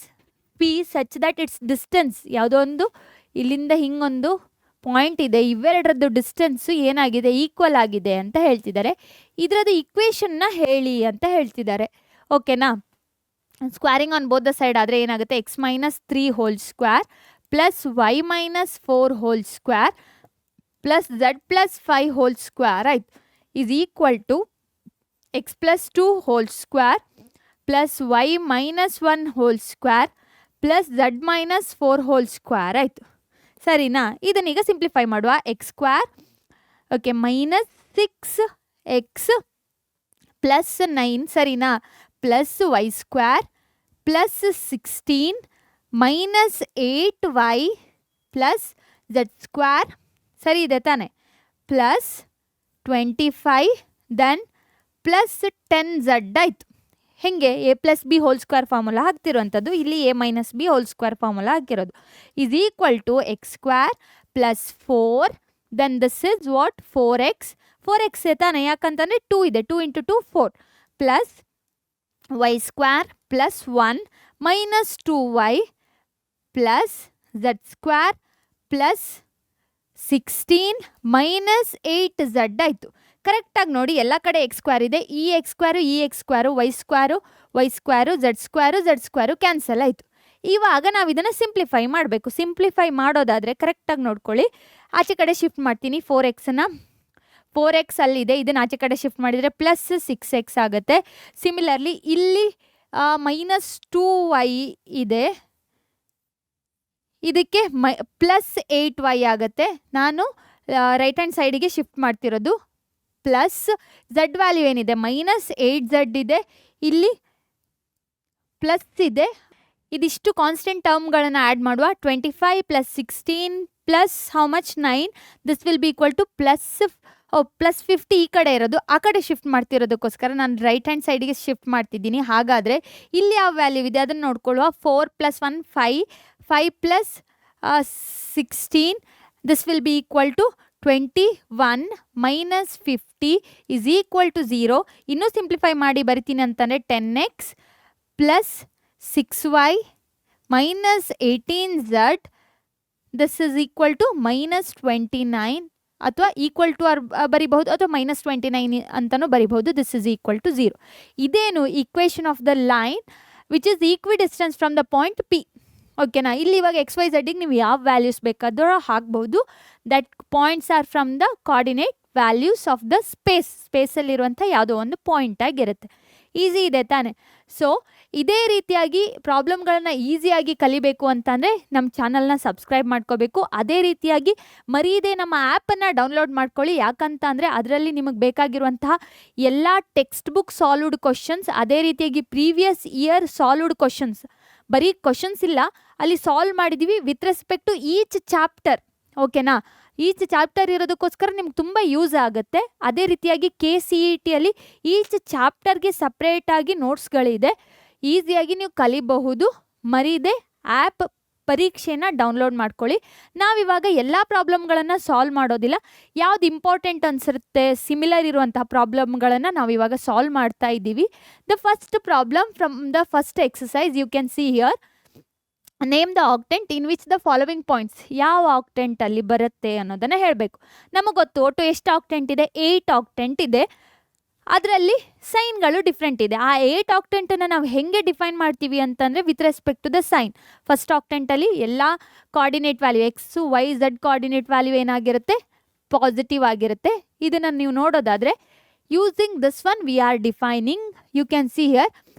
P such that its distance, ಯಾವುದೋ ಒಂದು ಇಲ್ಲಿಂದ ಹಿಂಗೊಂದು ಪಾಯಿಂಟ್ ಇದೆ, ಇವೆರಡರದ್ದು ಡಿಸ್ಟೆನ್ಸು ಏನಾಗಿದೆ? ಈಕ್ವಲ್ ಆಗಿದೆ ಅಂತ ಹೇಳ್ತಿದ್ದಾರೆ. ಇದರದ್ದು ಇಕ್ವೇಶನ್ನ ಹೇಳಿ ಅಂತ ಹೇಳ್ತಿದ್ದಾರೆ, ಓಕೆನಾ? Squaring on both the side ಆದರೆ ಏನಾಗುತ್ತೆ? X minus 3 whole square plus y minus 4 whole square plus z plus 5 whole square ಆಯ್ತು is equal to x plus 2 whole square plus y minus 1 whole square plus z minus 4 whole square ಆಯಿತು, ಸರಿನಾ? ಇದನ್ನೀಗ simplify ಮಾಡುವ. X square, okay, minus 6x plus 9, ಸರಿನಾ? Plus y square plus 16 minus 8y plus z square, ಸರಿ ಇದೆ ತಾನೆ? Plus 25 then plus 10z ಆಯಿತು. ಹೆಂಗೆ? A plus B whole square formula ಹಾಕ್ತಿರುವಂಥದ್ದು, ಇಲ್ಲಿ A minus B whole square formula ಹಾಕಿರೋದು. Is equal to x square plus 4 then this is what? 4x ತಾನೆ, ಯಾಕಂತಂದರೆ 2 ಇದೆ, 2 into 2 4 plus y square plus 1 minus 2y plus z square plus 16 minus 8z ಆಯಿತು. ಕರೆಕ್ಟಾಗಿ ನೋಡಿ, ಎಲ್ಲ ಕಡೆ ಎಕ್ಸ್ ಸ್ಕ್ವೇರ್ ಇದೆ, ಈ x square y square z square cancel ಆಯಿತು. ಇವಾಗ ನಾವು ಇದನ್ನು ಸಿಂಪ್ಲಿಫೈ ಮಾಡಬೇಕು. ಸಿಂಪ್ಲಿಫೈ ಮಾಡೋದಾದರೆ ಕರೆಕ್ಟಾಗಿ ನೋಡ್ಕೊಳ್ಳಿ, ಆಚೆ ಕಡೆ ಶಿಫ್ಟ್ ಮಾಡ್ತೀನಿ. 4x ಅಲ್ಲಿದೆ, ಇದನ್ನು ಆಚೆ ಕಡೆ ಶಿಫ್ಟ್ ಮಾಡಿದರೆ ಪ್ಲಸ್ 6x ಆಗುತ್ತೆ. ಸಿಮಿಲರ್ಲಿ ಇಲ್ಲಿ ಮೈನಸ್ 2y ಇದೆ, ಇದಕ್ಕೆ ಪ್ಲಸ್ 8y ಆಗುತ್ತೆ. ನಾನು ರೈಟ್ ಹ್ಯಾಂಡ್ ಸೈಡಿಗೆ ಶಿಫ್ಟ್ ಮಾಡ್ತಿರೋದು. ಪ್ಲಸ್ ಝಡ್ ವ್ಯಾಲ್ಯೂ ಏನಿದೆ? ಮೈನಸ್ 8z ಇದೆ, ಇಲ್ಲಿ ಪ್ಲಸ್ ಇದೆ. ಇದಿಷ್ಟು ಕಾನ್ಸ್ಟೆಂಟ್ ಟರ್ಮ್ಗಳನ್ನು ಆ್ಯಡ್ ಮಾಡುವ. 25 plus 16 plus how much? 9. This will be equal to plus 50 ಈ ಕಡೆ ಇರೋದು, ಆ ಕಡೆ ಶಿಫ್ಟ್ ಮಾಡ್ತಿರೋದಕ್ಕೋಸ್ಕರ ನಾನು ರೈಟ್ ಹ್ಯಾಂಡ್ ಸೈಡಿಗೆ ಶಿಫ್ಟ್ ಮಾಡ್ತಿದ್ದೀನಿ. ಹಾಗಾದರೆ ಇಲ್ಲಿ ಯಾವ ವ್ಯಾಲ್ಯೂ ಇದೆ ಅದನ್ನು ನೋಡ್ಕೊಳ್ಳುವ. 4 plus 1 5 plus 16 this will be equal to 21 minus 50 is equal to 0. ಇನ್ನೂ ಸಿಂಪ್ಲಿಫೈ ಮಾಡಿ ಬರಿತೀನಿ ಅಂತಂದರೆ 10x plus 6y minus 18z this is equal to minus 29 ಅಥವಾ ಈಕ್ವಲ್ ಟು ಬರಿಬಹುದು ಅಥವಾ ಮೈನಸ್ 29 ಅಂತಲೂ ಬರಿಬಹುದು. This is equal to 0. ಇದೇನು? Equation of the line which is equidistant from the point P, ಓಕೆನಾ? ಇಲ್ಲಿ ಇವಾಗ XYZಗೆ ನೀವು ಯಾವ ವ್ಯಾಲ್ಯೂಸ್ ಬೇಕಾದರೂ ಹಾಕ್ಬೋದು. That points are from the coordinate values of the ಸ್ಪೇಸಲ್ಲಿರುವಂಥ ಯಾವುದೋ ಒಂದು ಪಾಯಿಂಟ್ ಆಗಿರುತ್ತೆ. ಈಸಿ ಇದೆ ತಾನೆ? ಸೊ ಇದೇ ರೀತಿಯಾಗಿ ಪ್ರಾಬ್ಲಮ್ಗಳನ್ನು ಈಸಿಯಾಗಿ ಕಲಿಬೇಕು ಅಂತಂದರೆ ನಮ್ಮ ಚಾನಲ್ನ ಸಬ್ಸ್ಕ್ರೈಬ್ ಮಾಡ್ಕೋಬೇಕು. ಅದೇ ರೀತಿಯಾಗಿ ಮರೀದೆ ನಮ್ಮ ಆ್ಯಪನ್ನು ಡೌನ್ಲೋಡ್ ಮಾಡ್ಕೊಳ್ಳಿ. ಯಾಕಂತ ಅಂದರೆ ಅದರಲ್ಲಿ ನಿಮಗೆ ಬೇಕಾಗಿರುವಂತಹ ಎಲ್ಲ ಟೆಕ್ಸ್ಟ್ ಬುಕ್ ಸಾಲ್ವ್ಡ್ ಕ್ವಶನ್ಸ್, ಅದೇ ರೀತಿಯಾಗಿ ಪ್ರೀವಿಯಸ್ ಇಯರ್ ಸಾಲ್ವ್ಡ್ ಕ್ವಶನ್ಸ್, ಬರೀ ಕ್ವಶನ್ಸ್ ಇಲ್ಲ, ಅಲ್ಲಿ ಸಾಲ್ವ್ ಮಾಡಿದ್ದೀವಿ with respect to each chapter, ಓಕೆನಾ? ಈಚ್ ಚಾಪ್ಟರ್ ಇರೋದಕ್ಕೋಸ್ಕರ ನಿಮ್ಗೆ ತುಂಬ ಯೂಸ್ ಆಗುತ್ತೆ. ಅದೇ ರೀತಿಯಾಗಿ KCETಯಲ್ಲಿ ಈಚ್ ಚಾಪ್ಟರ್ಗೆ ಸಪ್ರೇಟಾಗಿ ನೋಟ್ಸ್ಗಳಿದೆ, ಈಸಿಯಾಗಿ ನೀವು ಕಲಿಬಹುದು. ಮರೀದೆ ಆ್ಯಪ್ ಪರೀಕ್ಷೆನ ಡೌನ್ಲೋಡ್ ಮಾಡ್ಕೊಳ್ಳಿ. ನಾವಿವಾಗ ಎಲ್ಲ ಪ್ರಾಬ್ಲಮ್ಗಳನ್ನು ಸಾಲ್ವ್ ಮಾಡೋದಿಲ್ಲ, ಯಾವ್ದು ಇಂಪಾರ್ಟೆಂಟ್ ಅನಿಸುತ್ತೆ ಸಿಮಿಲರ್ ಇರುವಂತಹ ಪ್ರಾಬ್ಲಮ್ಗಳನ್ನು ನಾವಿವಾಗ ಸಾಲ್ವ್ ಮಾಡ್ತಾ ಇದ್ದೀವಿ. The first problem from the first exercise you can see here. Name the octant in which the following points, ಯಾವ ಆಕ್ಟೆಂಟಲ್ಲಿ ಬರುತ್ತೆ ಅನ್ನೋದನ್ನು ಹೇಳಬೇಕು. ನಮಗೆ ಗೊತ್ತು ಒಟ್ಟು ಎಷ್ಟು ಆಕ್ಟೆಂಟ್ ಇದೆ? 8 ಆಕ್ಟೆಂಟ್ ಇದೆ. ಅದರಲ್ಲಿ ಸೈನ್ಗಳು ಡಿಫ್ರೆಂಟ್ ಇದೆ. ಆ 8 ಆಕ್ಟೆಂಟನ್ನು ನಾವು ಹೆಂಗೆ ಡಿಫೈನ್ ಮಾಡ್ತೀವಿ ಅಂತಂದರೆ with respect to the sign. First ಆಕ್ಟೆಂಟಲ್ಲಿ ಎಲ್ಲ coordinate value x Y z coordinate value ಏನಾಗಿರುತ್ತೆ? ಪಾಸಿಟಿವ್ ಆಗಿರುತ್ತೆ. ಇದನ್ನು ನೀವು ನೋಡೋದಾದರೆ using this one we are defining, you can see here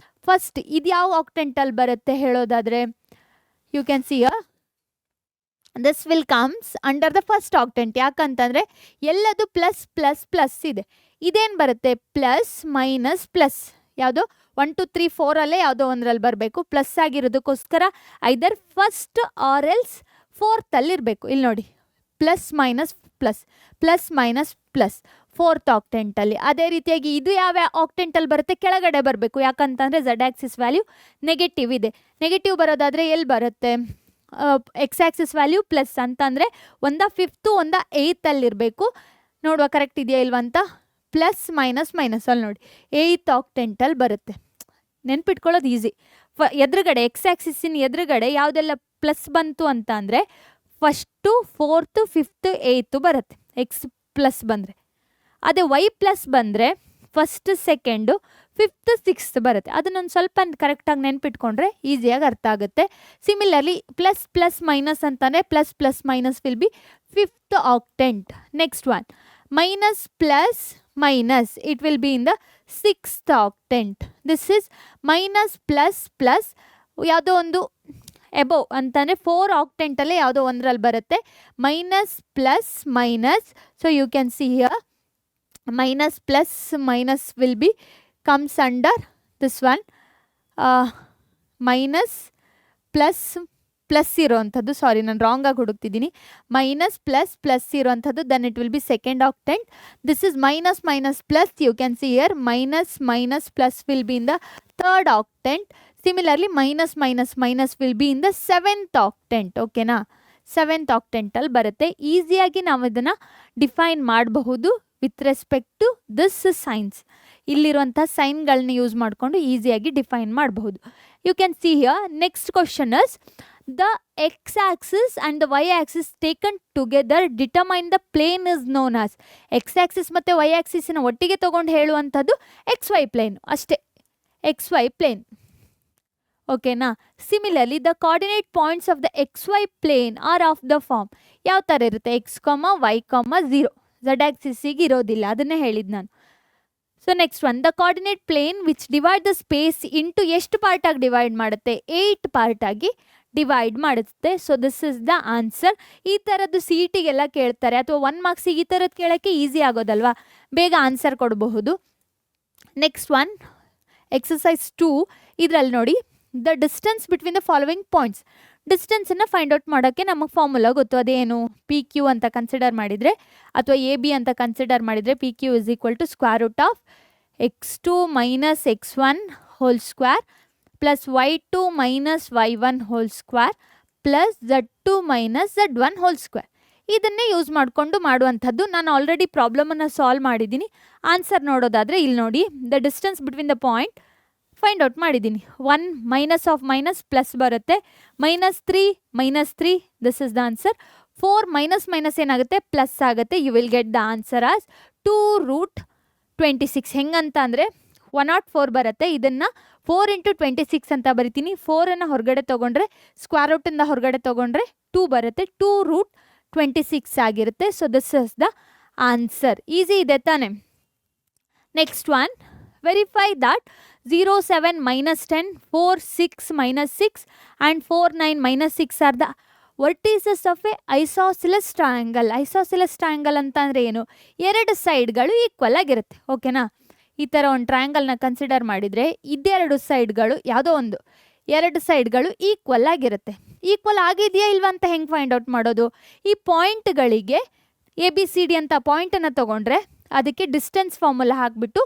first ಇದು ಯಾವ ಆಕ್ಟೆಂಟಲ್ಲಿ ಬರುತ್ತೆ ಹೇಳೋದಾದರೆ you can see here this will comes under the first octant. ಯಾಕಂತಂದರೆ ಎಲ್ಲದು ಪ್ಲಸ್ ಪ್ಲಸ್ ಪ್ಲಸ್ ಇದೆ. ಇದೇನು ಬರುತ್ತೆ ಪ್ಲಸ್ ಮೈನಸ್ ಪ್ಲಸ್, ಯಾವುದೋ 1 2 3 4 ಯಾವುದೋ ಒಂದರಲ್ಲಿ ಬರಬೇಕು. ಪ್ಲಸ್ ಆಗಿರೋದಕ್ಕೋಸ್ಕರ ಐದರ್ ಫಸ್ಟ್ ಆರ್ ಎಲ್ಸ್ ಫೋರ್ತಲ್ಲಿರಬೇಕು. ಇಲ್ಲಿ ನೋಡಿ plus minus plus plus minus plus fourth ಆಕ್ಟೆಂಟಲ್ಲಿ. ಅದೇ ರೀತಿಯಾಗಿ ಇದು ಯಾವ ಆಕ್ಟೆಂಟಲ್ಲಿ ಬರುತ್ತೆ ಕೆಳಗಡೆ ಬರಬೇಕು. ಯಾಕಂತಂದರೆ ಝಡ್ ಆಕ್ಸಿಸ್ ವ್ಯಾಲ್ಯೂ ನೆಗೆಟಿವ್ ಇದೆ. ನೆಗೆಟಿವ್ ಬರೋದಾದರೆ ಎಲ್ಲಿ ಬರುತ್ತೆ ಎಕ್ಸ್ ಆಕ್ಸಿಸ್ ವ್ಯಾಲ್ಯೂ ಪ್ಲಸ್ ಅಂತಂದರೆ ಒಂದ ಫಿಫ್ತು ಒಂದ ಏಯ್ತಲ್ಲಿರಬೇಕು. ನೋಡುವ ಕರೆಕ್ಟ್ ಇದೆಯಾ ಇಲ್ವಂತ. ಪ್ಲಸ್ ಮೈನಸ್ ಮೈನಸ್ ಅಲ್ಲಿ ನೋಡಿ ಏಯ್ತ್ ಆಕ್ಟೆಂಟಲ್ಲಿ ಬರುತ್ತೆ. ನೆನ್ಪಿಟ್ಕೊಳ್ಳೋದು ಈಸಿ. ಎದುರುಗಡೆ ಎಕ್ಸ್ ಆಕ್ಸಿಸಿನ ಎದುರುಗಡೆ ಯಾವುದೆಲ್ಲ ಪ್ಲಸ್ ಬಂತು ಅಂತ ಅಂದರೆ ಫಸ್ಟು ಫೋರ್ತು ಫಿಫ್ತು ಏಯ್ತು ಬರುತ್ತೆ ಎಕ್ಸ್ ಪ್ಲಸ್ ಬಂದರೆ. ಅದೇ ವೈ ಪ್ಲಸ್ ಬಂದರೆ ಫಸ್ಟ್ ಸೆಕೆಂಡು ಫಿಫ್ತ್ ಸಿಕ್ಸ್ತ್ ಬರುತ್ತೆ. ಅದನ್ನೊಂದು ಸ್ವಲ್ಪ ಕರೆಕ್ಟಾಗಿ ನೆನ್ಪಿಟ್ಕೊಂಡ್ರೆ ಈಸಿಯಾಗಿ ಅರ್ಥ ಆಗುತ್ತೆ. ಸಿಮಿಲರ್ಲಿ ಪ್ಲಸ್ ಪ್ಲಸ್ ಮೈನಸ್ ಅಂತಂದರೆ plus plus minus will be fifth octant. Next one minus plus minus, it will be in the sixth octant. This is minus plus plus ಯಾವುದೋ ಒಂದು ಎಬೋವ್ ಅಂತಂದರೆ 4 ಆಕ್ಟೆಂಟಲ್ಲೇ ಯಾವುದೋ ಒಂದರಲ್ಲಿ ಬರುತ್ತೆ minus plus minus. So you can see here minus plus minus will be comes under this one minus plus plus ಇರೋವಂಥದ್ದು, sorry ನಾನು ರಾಂಗಾಗಿ ಹುಡುಕ್ತಿದ್ದೀನಿ, ಮೈನಸ್ ಪ್ಲಸ್ ಪ್ಲಸ್ ಇರೋವಂಥದ್ದು, then it will be second octant. This is minus minus plus, you can see here minus minus plus will be in the third octant. Similarly minus minus minus will be in the seventh octant. ಓಕೆನಾ, seventh ಆಕ್ಟೆಂಟಲ್ಲಿ ಬರುತ್ತೆ. ಈಸಿಯಾಗಿ ನಾವು ಇದನ್ನು define ಮಾಡಬಹುದು with respect to this signs. ಇಲ್ಲಿರುವಂಥ ಸೈನ್ಗಳನ್ನ use ಮಾಡಿಕೊಂಡು ಈಸಿಯಾಗಿ ಡಿಫೈನ್ ಮಾಡಬಹುದು. You can see here next question is the x-axis and the y-axis taken together determine the plane is known as. x-axis ಮತ್ತು y-axisನ ಒಟ್ಟಿಗೆ ತಗೊಂಡು ಹೇಳುವಂಥದ್ದು xy plane ಅಷ್ಟೇ, xy plane. ಓಕೆನಾ. Similarly the coordinate points of the xy plane are of the form. ಯಾವ ಥರ ಇರುತ್ತೆ x, y, 0. z ಆಕ್ಸಿಸಿಗೆ ಇರೋದಿಲ್ಲ, ಅದನ್ನೇ ಹೇಳಿದ್ದು ನಾನು. So next one the coordinate plane which divide the space into ಎಷ್ಟು ಪಾರ್ಟಾಗಿ ಡಿವೈಡ್ ಮಾಡುತ್ತೆ 8 ಪಾರ್ಟಾಗಿ ಡಿವೈಡ್ ಮಾಡುತ್ತೆ. So this is the answer. ಈ ಥರದ್ದು ಸಿ ಇ ಟಿಗೆಲ್ಲ ಕೇಳ್ತಾರೆ ಅಥವಾ 1 ಮಾರ್ಕ್ಸಿಗೆ ಈ ಥರದ್ದು ಕೇಳೋಕ್ಕೆ ಈಸಿ ಆಗೋದಲ್ವಾ, ಬೇಗ ಆನ್ಸರ್ ಕೊಡಬಹುದು. ನೆಕ್ಸ್ಟ್ ಒನ್ ಎಕ್ಸಸೈಸ್ 2, ಇದರಲ್ಲಿ ನೋಡಿ the distance between the following points. ಡಿಸ್ಟೆನ್ಸನ್ನು ಫೈಂಡ್ ಔಟ್ ಮಾಡೋಕ್ಕೆ ನಮಗೆ ಫಾರ್ಮುಲಾ ಗೊತ್ತು, ಅದೇನು ಪಿ ಕ್ಯೂ ಅಂತ ಕನ್ಸಿಡರ್ ಮಾಡಿದರೆ ಅಥವಾ ಎ ಬಿ ಅಂತ ಕನ್ಸಿಡರ್ ಮಾಡಿದರೆ p Q is equal to square root of x2 minus x1 hole square plus y2 minus y1 whole square plus z2 minus z1 whole square. ಇದನ್ನೇ use ಮಾಡಿಕೊಂಡು ಮಾಡುವಂಥದ್ದು. ನಾನು already ಪ್ರಾಬ್ಲಮನ್ನು solve ಮಾಡಿದ್ದೀನಿ. Answer ನೋಡೋದಾದರೆ ಇಲ್ಲಿ ನೋಡಿ the distance between the point find out ಮಾಡಿದ್ದೀನಿ. 1 ಮೈನಸ್ ಆಫ್ ಮೈನಸ್ ಪ್ಲಸ್ ಬರುತ್ತೆ, -3 this is the answer. 4 minus minus ಏನಾಗುತ್ತೆ ಪ್ಲಸ್ ಆಗುತ್ತೆ. You will get the answer as 2√26. ಹೆಂಗಂತ ಅಂದರೆ 104 ಬರುತ್ತೆ. ಇದನ್ನು 4 × 26 ಅಂತ ಬರಿತೀನಿ. 4ಅನ್ನು ಹೊರಗಡೆ ತೊಗೊಂಡ್ರೆ ಸ್ಕ್ವೇರ್ ರೂಟಿಂದ ಹೊರಗಡೆ ತೊಗೊಂಡ್ರೆ 2 ಬರುತ್ತೆ. 2√26 ಆಗಿರುತ್ತೆ. So this is the answer. Easy ಇದೆ ತಾನೆ. Next one verify that 0, 7, -10, 4, 6, -6 and 4, 9, -6 are the vertices of a isosceles triangle. Isosceles triangle ಅಂತ ಅಂದರೆ ಏನು, 2 ಸೈಡ್ಗಳು ಈಕ್ವಲ್ ಆಗಿರುತ್ತೆ. ಓಕೆನಾ, ಈ ಥರ ಒಂದು ಟ್ರಯಾಂಗಲ್ನ ಕನ್ಸಿಡರ್ ಮಾಡಿದರೆ ಇದೆರಡು ಸೈಡ್ಗಳು ಯಾವುದೋ ಒಂದು 2 ಸೈಡ್ಗಳು ಈಕ್ವಲ್ ಆಗಿರುತ್ತೆ. ಈಕ್ವಲ್ ಆಗಿದೆಯಾ ಇಲ್ವಾ ಅಂತ ಹೆಂಗೆ ಫೈಂಡ್ ಔಟ್ ಮಾಡೋದು? ಈ ಪಾಯಿಂಟ್ಗಳಿಗೆ ABCD ಅಂತ ಪಾಯಿಂಟನ್ನು ತೊಗೊಂಡ್ರೆ ಅದಕ್ಕೆ ಡಿಸ್ಟೆನ್ಸ್ ಫಾರ್ಮುಲಾ ಹಾಕಿಬಿಟ್ಟು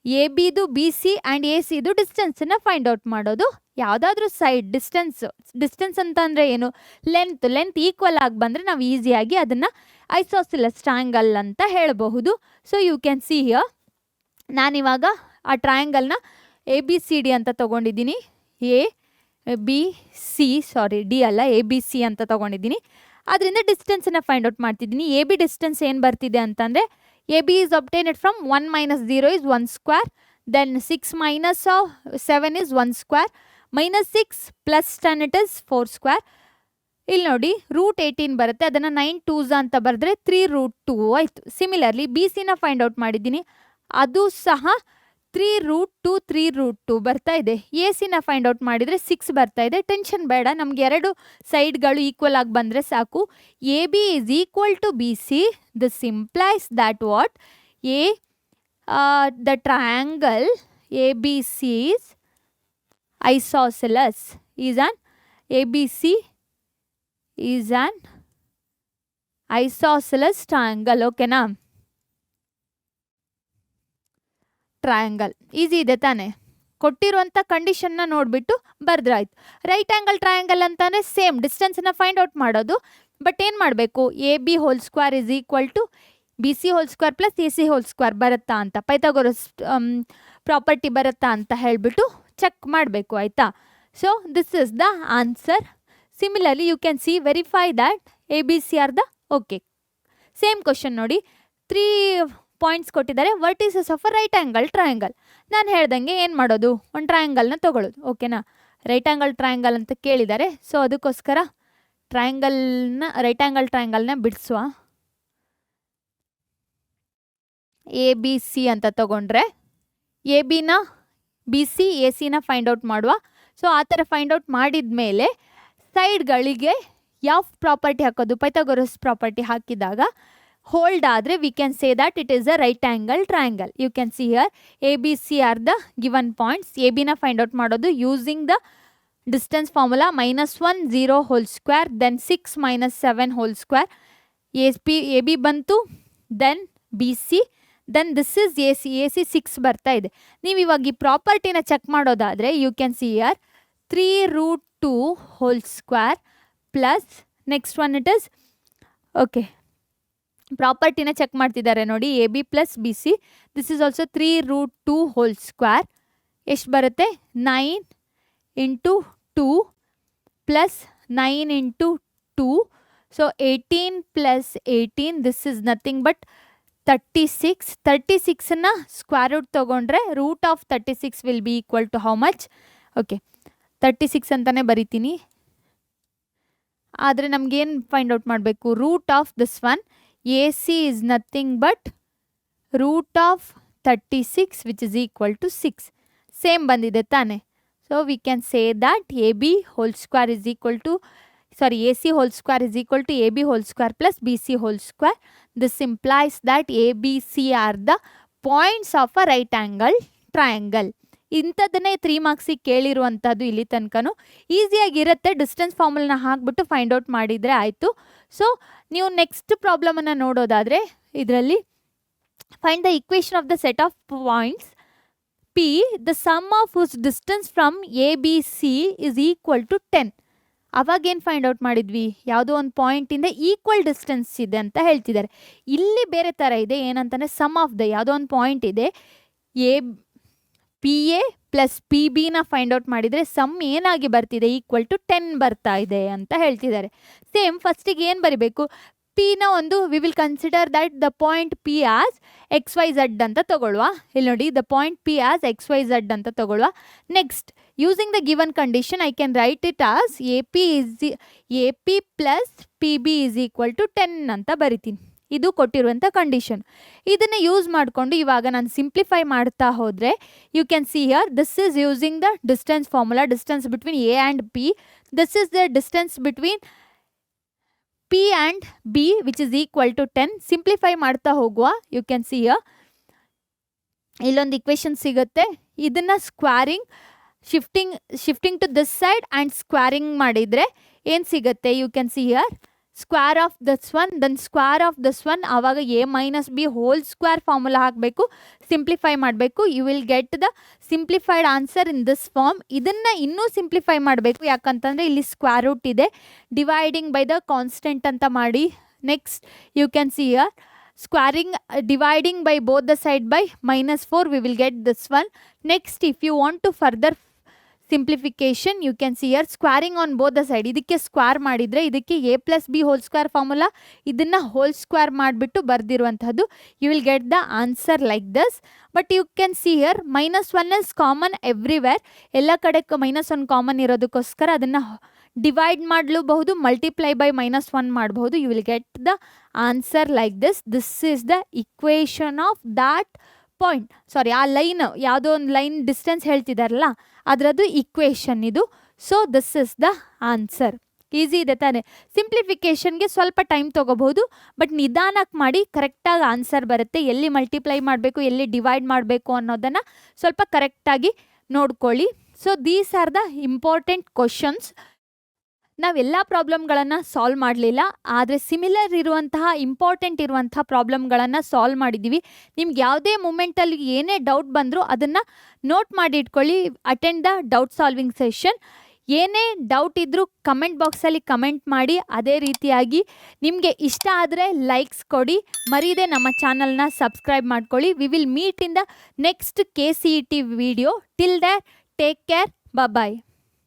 AB BC ಆ್ಯಂಡ್ AC ಡಿಸ್ಟೆನ್ಸನ್ನು ಫೈಂಡ್ ಔಟ್ ಮಾಡೋದು. ಯಾವುದಾದ್ರೂ ಸೈಡ್ ಡಿಸ್ಟೆನ್ಸ್ ಅಂತ ಅಂದರೆ ಏನು, ಲೆಂತ್ ಈಕ್ವಲ್ ಆಗಿ ಬಂದರೆ ನಾವು ಈಸಿಯಾಗಿ ಅದನ್ನು ಐಸೋಸಿಲಸ್ ಟ್ರಯಾಂಗಲ್ ಅಂತ ಹೇಳಬಹುದು. So you can see here ನಾನಿವಾಗ ಆ ಟ್ರಯಾಂಗಲ್ನ ABCD ಅಂತ ತೊಗೊಂಡಿದ್ದೀನಿ. ಡಿ ಅಲ್ಲ ABC ಅಂತ ತೊಗೊಂಡಿದ್ದೀನಿ. ಅದರಿಂದ ಡಿಸ್ಟೆನ್ಸನ್ನು ಫೈಂಡ್ ಔಟ್ ಮಾಡ್ತಿದ್ದೀನಿ. AB ಡಿಸ್ಟೆನ್ಸ್ ಏನು ಬರ್ತಿದೆ ಅಂತಂದರೆ AB is obtained from 1 minus 0 is 1 square, then 6 minus 7 is 1 square, minus 6 plus 10 it is 4 square. ಇಲ್ಲಿ ನೋಡಿ √18 ಬರುತ್ತೆ, ಅದನ್ನು 9 2s ಅಂತ ಬರೆದ್ರೆ 3√2 ಆಯಿತು. ಸಿಮಿಲರ್ಲಿ ಬಿ ಸಿನ ಫೈಂಡ್ ಔಟ್ ಮಾಡಿದ್ದೀನಿ, ಅದು ಸಹ 3√2 3√2 ಬರ್ತಾ ಇದೆ. ಎ ಸಿನ ಫೈಂಡ್ ಔಟ್ ಮಾಡಿದರೆ 6 ಬರ್ತಾ ಇದೆ. ಟೆನ್ಷನ್ ಬೇಡ, ನಮ್ಗೆ ಎರಡು ಸೈಡ್ಗಳು ಈಕ್ವಲ್ ಆಗಿ ಬಂದರೆ ಸಾಕು. A b is equal to b C. This implies that what the triangle ABC is isosceles, is an ABC is an isosceles triangle. ಓಕೆನಾ? ಟ್ರಯಾಂಗಲ್ ಈಸಿ ಇದೆ ತಾನೆ. ಕೊಟ್ಟಿರುವಂಥ ಕಂಡೀಷನ್ನ ನೋಡಿಬಿಟ್ಟು ಬರೆದ್ರಾಯ್ತು. ರೈಟ್ ಆ್ಯಂಗಲ್ ಟ್ರಯಾಂಗಲ್ ಅಂತಂದರೆ ಸೇಮ್ ಡಿಸ್ಟೆನ್ಸನ್ನು ಫೈಂಡ್ ಔಟ್ ಮಾಡೋದು. ಬಟ್ ಏನು ಮಾಡಬೇಕು, a B whole square is equal to b C whole square plus a C whole square ಬರುತ್ತಾ ಅಂತ, ಪೈಥಾಗೋರಸ್ ಪ್ರಾಪರ್ಟಿ ಬರುತ್ತಾ ಅಂತ ಹೇಳಿಬಿಟ್ಟು ಚೆಕ್ ಮಾಡಬೇಕು, ಆಯಿತಾ? So this is the answer. Similarly you can see verify that A B C are the okay. Same question ನೋಡಿ, 3 points ಕೊಟ್ಟಿದ್ದಾರೆ. Vertices of a right angle triangle. ನಾನು ಹೇಳ್ದಂಗೆ ಏನು ಮಾಡೋದು, ಒಂದು ಟ್ರಯಾಂಗಲ್ನ ತೊಗೊಳ್ಳೋದು. ಓಕೆನಾ? ರೈಟ್ ಆ್ಯಂಗಲ್ ಟ್ರಯಾಂಗಲ್ ಅಂತ ಕೇಳಿದ್ದಾರೆ, ಸೊ ಅದಕ್ಕೋಸ್ಕರ ರೈಟ್ ಆ್ಯಂಗಲ್ ಟ್ರಯಾಂಗಲ್ನ ಬಿಡಿಸುವ. ಎ ಬಿ ಸಿ ಅಂತ ತಗೊಂಡ್ರೆ ಎ ಬಿನ ಬಿ ಸಿ ಎ ಸಿನ ಫೈಂಡ್ ಔಟ್ ಮಾಡುವ. ಸೊ ಆ ಥರ ಫೈಂಡ್ ಔಟ್ ಮಾಡಿದ ಮೇಲೆ ಸೈಡ್ಗಳಿಗೆ ಯಾವ ಪ್ರಾಪರ್ಟಿ ಹಾಕೋದು, ಪೈಥಾಗೋರಸ್ ಪ್ರಾಪರ್ಟಿ ಹಾಕಿದಾಗ ಹೋಲ್ಡ್ ಆದರೆ we can say that it is a right angle triangle. You can see here A B C are the given points. A ಬಿನ ಫೈಂಡ್ ಔಟ್ ಮಾಡೋದು using the distance formula -1 0 whole square, then 6 - 7 whole square. A B ಬಂತು, then B C, then this is A C 6 ಬರ್ತಾ ಇದೆ. ನೀವು ಇವಾಗ ಈ ಪ್ರಾಪರ್ಟಿನ check ಮಾಡೋದಾದರೆ you can see here 3√2 whole square plus next one it is okay. ಪ್ರಾಪರ್ಟಿನ check ಮಾಡ್ತಿದ್ದಾರೆ ನೋಡಿ, A B plus B C. This is also 3√2 whole square. ಎಷ್ಟು ಬರುತ್ತೆ, 9 × 2 plus 9 × 2. So 18 + 18, this is nothing but 36. 36ನ ಸ್ಕ್ವೇರ್ ರೂಟ್ ತೊಗೊಂಡ್ರೆ √36 will be equal to how much? Okay, 36 ಅಂತಲೇ ಬರಿತೀನಿ. ಆದರೆ ನಮಗೇನು ಫೈಂಡ್ ಔಟ್ ಮಾಡಬೇಕು, root of this one A C is nothing but √36 which is equal to 6. Same ಬಂದಿದೆ ತಾನೆ. So we can say that A B whole square is equal to A C whole square is equal to A B whole square plus B C whole square. This implies that A B C are the points of a right angle triangle. ಇಂಥದ್ದನ್ನೇ 3 ಮಾರ್ಕ್ಸಿಗೆ ಕೇಳಿರುವಂಥದ್ದು ಇಲ್ಲಿ ತನಕನೂ ಈಸಿಯಾಗಿರುತ್ತೆ. Distance ಫಾರ್ಮುಲನ ಹಾಕ್ಬಿಟ್ಟು find out ಮಾಡಿದರೆ ಆಯಿತು. So ನೀವು next ಪ್ರಾಬ್ಲಮನ್ನು ನೋಡೋದಾದರೆ ಇದರಲ್ಲಿ find the equation of the set of points P, the sum of whose distance from A B C is equal to 10. ಅವಾಗೇನು ಫೈಂಡ್ ಔಟ್ ಮಾಡಿದ್ವಿ, ಯಾವುದೋ ಒಂದು ಪಾಯಿಂಟಿಂದ ಈಕ್ವಲ್ ಡಿಸ್ಟೆನ್ಸ್ ಇದೆ ಅಂತ ಹೇಳ್ತಿದ್ದಾರೆ. ಇಲ್ಲಿ ಬೇರೆ ಥರ ಇದೆ, ಏನಂತಾನೆ ಸಮ್ ಆಫ್ ದ ಯಾವುದೋ ಒಂದು ಪಾಯಿಂಟ್ ಇದೆ, ಪಿ ಎ ಪ್ಲಸ್ ಪಿ ಬಿನ ಫೈಂಡ್ ಔಟ್ ಮಾಡಿದರೆ ಸಮ್ ಏನಾಗಿ ಬರ್ತಿದೆ, ಈಕ್ವಲ್ ಟು 10 ಬರ್ತಾ ಇದೆ ಅಂತ ಹೇಳ್ತಿದ್ದಾರೆ. ಸೇಮ್ ಫಸ್ಟಿಗೆ ಏನು ಬರಿಬೇಕು, ಪಿನ ಒಂದು we will consider that the point P as XYZ ಅಂತ ತಗೊಳ್ಳುವ. ಇಲ್ಲಿ ನೋಡಿ, the point P as XYZ ಅಂತ ತಗೊಳ್ಳುವ. Next using the given condition I can write it as A P plus P B is equal to 10 ಅಂತ ಬರಿತೀನಿ. ಇದು ಕೊಟ್ಟಿರುವಂಥ ಕಂಡೀಷನ್. ಇದನ್ನು ಯೂಸ್ ಮಾಡಿಕೊಂಡು ಇವಾಗ ನಾನು ಸಿಂಪ್ಲಿಫೈ ಮಾಡ್ತಾ ಹೋದರೆ you can see here this is using the distance formula, distance between A and P. This is the distance between P and B which is equal to 10. Simplify ಮಾಡ್ತಾ ಹೋಗುವ. You can see here ಇಲ್ಲೊಂದು equation ಸಿಗುತ್ತೆ. ಇದನ್ನು squaring shifting to this side and squaring ಮಾಡಿದರೆ ಏನು ಸಿಗುತ್ತೆ, you can see here square of this one then square of this one. ಆವಾಗ A minus B whole square formula ಹಾಕಬೇಕು, simplify ಮಾಡಬೇಕು. You will get the simplified answer in this form. ಇದನ್ನು ಇನ್ನೂ simplify ಮಾಡಬೇಕು, ಯಾಕಂತಂದರೆ ಇಲ್ಲಿ ಸ್ಕ್ವೇರ್ ರೂಟ್ ಇದೆ. Dividing by the constant ಅಂತ ಮಾಡಿ. Next you can see here squaring dividing by both the side by -4 we will get this one. Next if you want to further simplification you can see here squaring on both the side. ಇದಕ್ಕೆ square ಮಾಡಿದರೆ ಇದಕ್ಕೆ a plus b whole square formula, ಇದನ್ನು whole square ಮಾಡಿಬಿಟ್ಟು ಬರೆದಿರುವಂಥದ್ದು. you will get the answer like this. but you can see here -1 is common everywhere. ಎಲ್ಲ ಕಡೆ -1 common ಇರೋದಕ್ಕೋಸ್ಕರ ಅದನ್ನು divide ಮಾಡಲೂಬಹುದು, multiply by -1 ಮಾಡಬಹುದು. You will get the answer like this is the equation of that point. Sorry, ಆ line ಯಾವುದೋ ಒಂದು line distance ಹೇಳ್ತಿದಾರಲ್ಲ ಅದರದ್ದು equation ಇದು. So this is the answer. Easy ಇದೆ ತಾನೆ. ಸಿಂಪ್ಲಿಫಿಕೇಷನ್ಗೆ ಸ್ವಲ್ಪ ಟೈಮ್ ತೊಗೋಬಹುದು, ಬಟ್ ನಿಧಾನಕ್ಕೆ ಮಾಡಿ ಕರೆಕ್ಟಾಗಿ ಆನ್ಸರ್ ಬರುತ್ತೆ. ಎಲ್ಲಿ ಮಲ್ಟಿಪ್ಲೈ ಮಾಡಬೇಕು, ಎಲ್ಲಿ ಡಿವೈಡ್ ಮಾಡಬೇಕು ಅನ್ನೋದನ್ನು ಸ್ವಲ್ಪ ಕರೆಕ್ಟಾಗಿ ನೋಡ್ಕೊಳ್ಳಿ. So these are the important questions. ನಾವೆಲ್ಲ ಪ್ರಾಬ್ಲಮ್ಗಳನ್ನು ಸಾಲ್ವ್ ಮಾಡಲಿಲ್ಲ, ಆದರೆ ಸಿಮಿಲರ್ ಇರುವಂತಹ ಇಂಪಾರ್ಟೆಂಟ್ ಇರುವಂತಹ ಪ್ರಾಬ್ಲಮ್ಗಳನ್ನು ಸಾಲ್ವ್ ಮಾಡಿದ್ದೀವಿ. ನಿಮ್ಗೆ ಯಾವುದೇ ಮೂಮೆಂಟಲ್ಲಿ ಏನೇ ಡೌಟ್ ಬಂದರೂ ಅದನ್ನು ನೋಟ್ ಮಾಡಿ ಇಟ್ಕೊಳ್ಳಿ. Attend the doubt solving session. ಏನೇ ಡೌಟ್ ಇದ್ದರೂ ಕಮೆಂಟ್ ಬಾಕ್ಸಲ್ಲಿ ಕಮೆಂಟ್ ಮಾಡಿ. ಅದೇ ರೀತಿಯಾಗಿ ನಿಮಗೆ ಇಷ್ಟ ಆದರೆ ಲೈಕ್ಸ್ ಕೊಡಿ. ಮರೀದೆ ನಮ್ಮ ಚಾನಲ್ನ ಸಬ್ಸ್ಕ್ರೈಬ್ ಮಾಡ್ಕೊಳ್ಳಿ. We will meet in the next KCET video. Till there take care. Bye.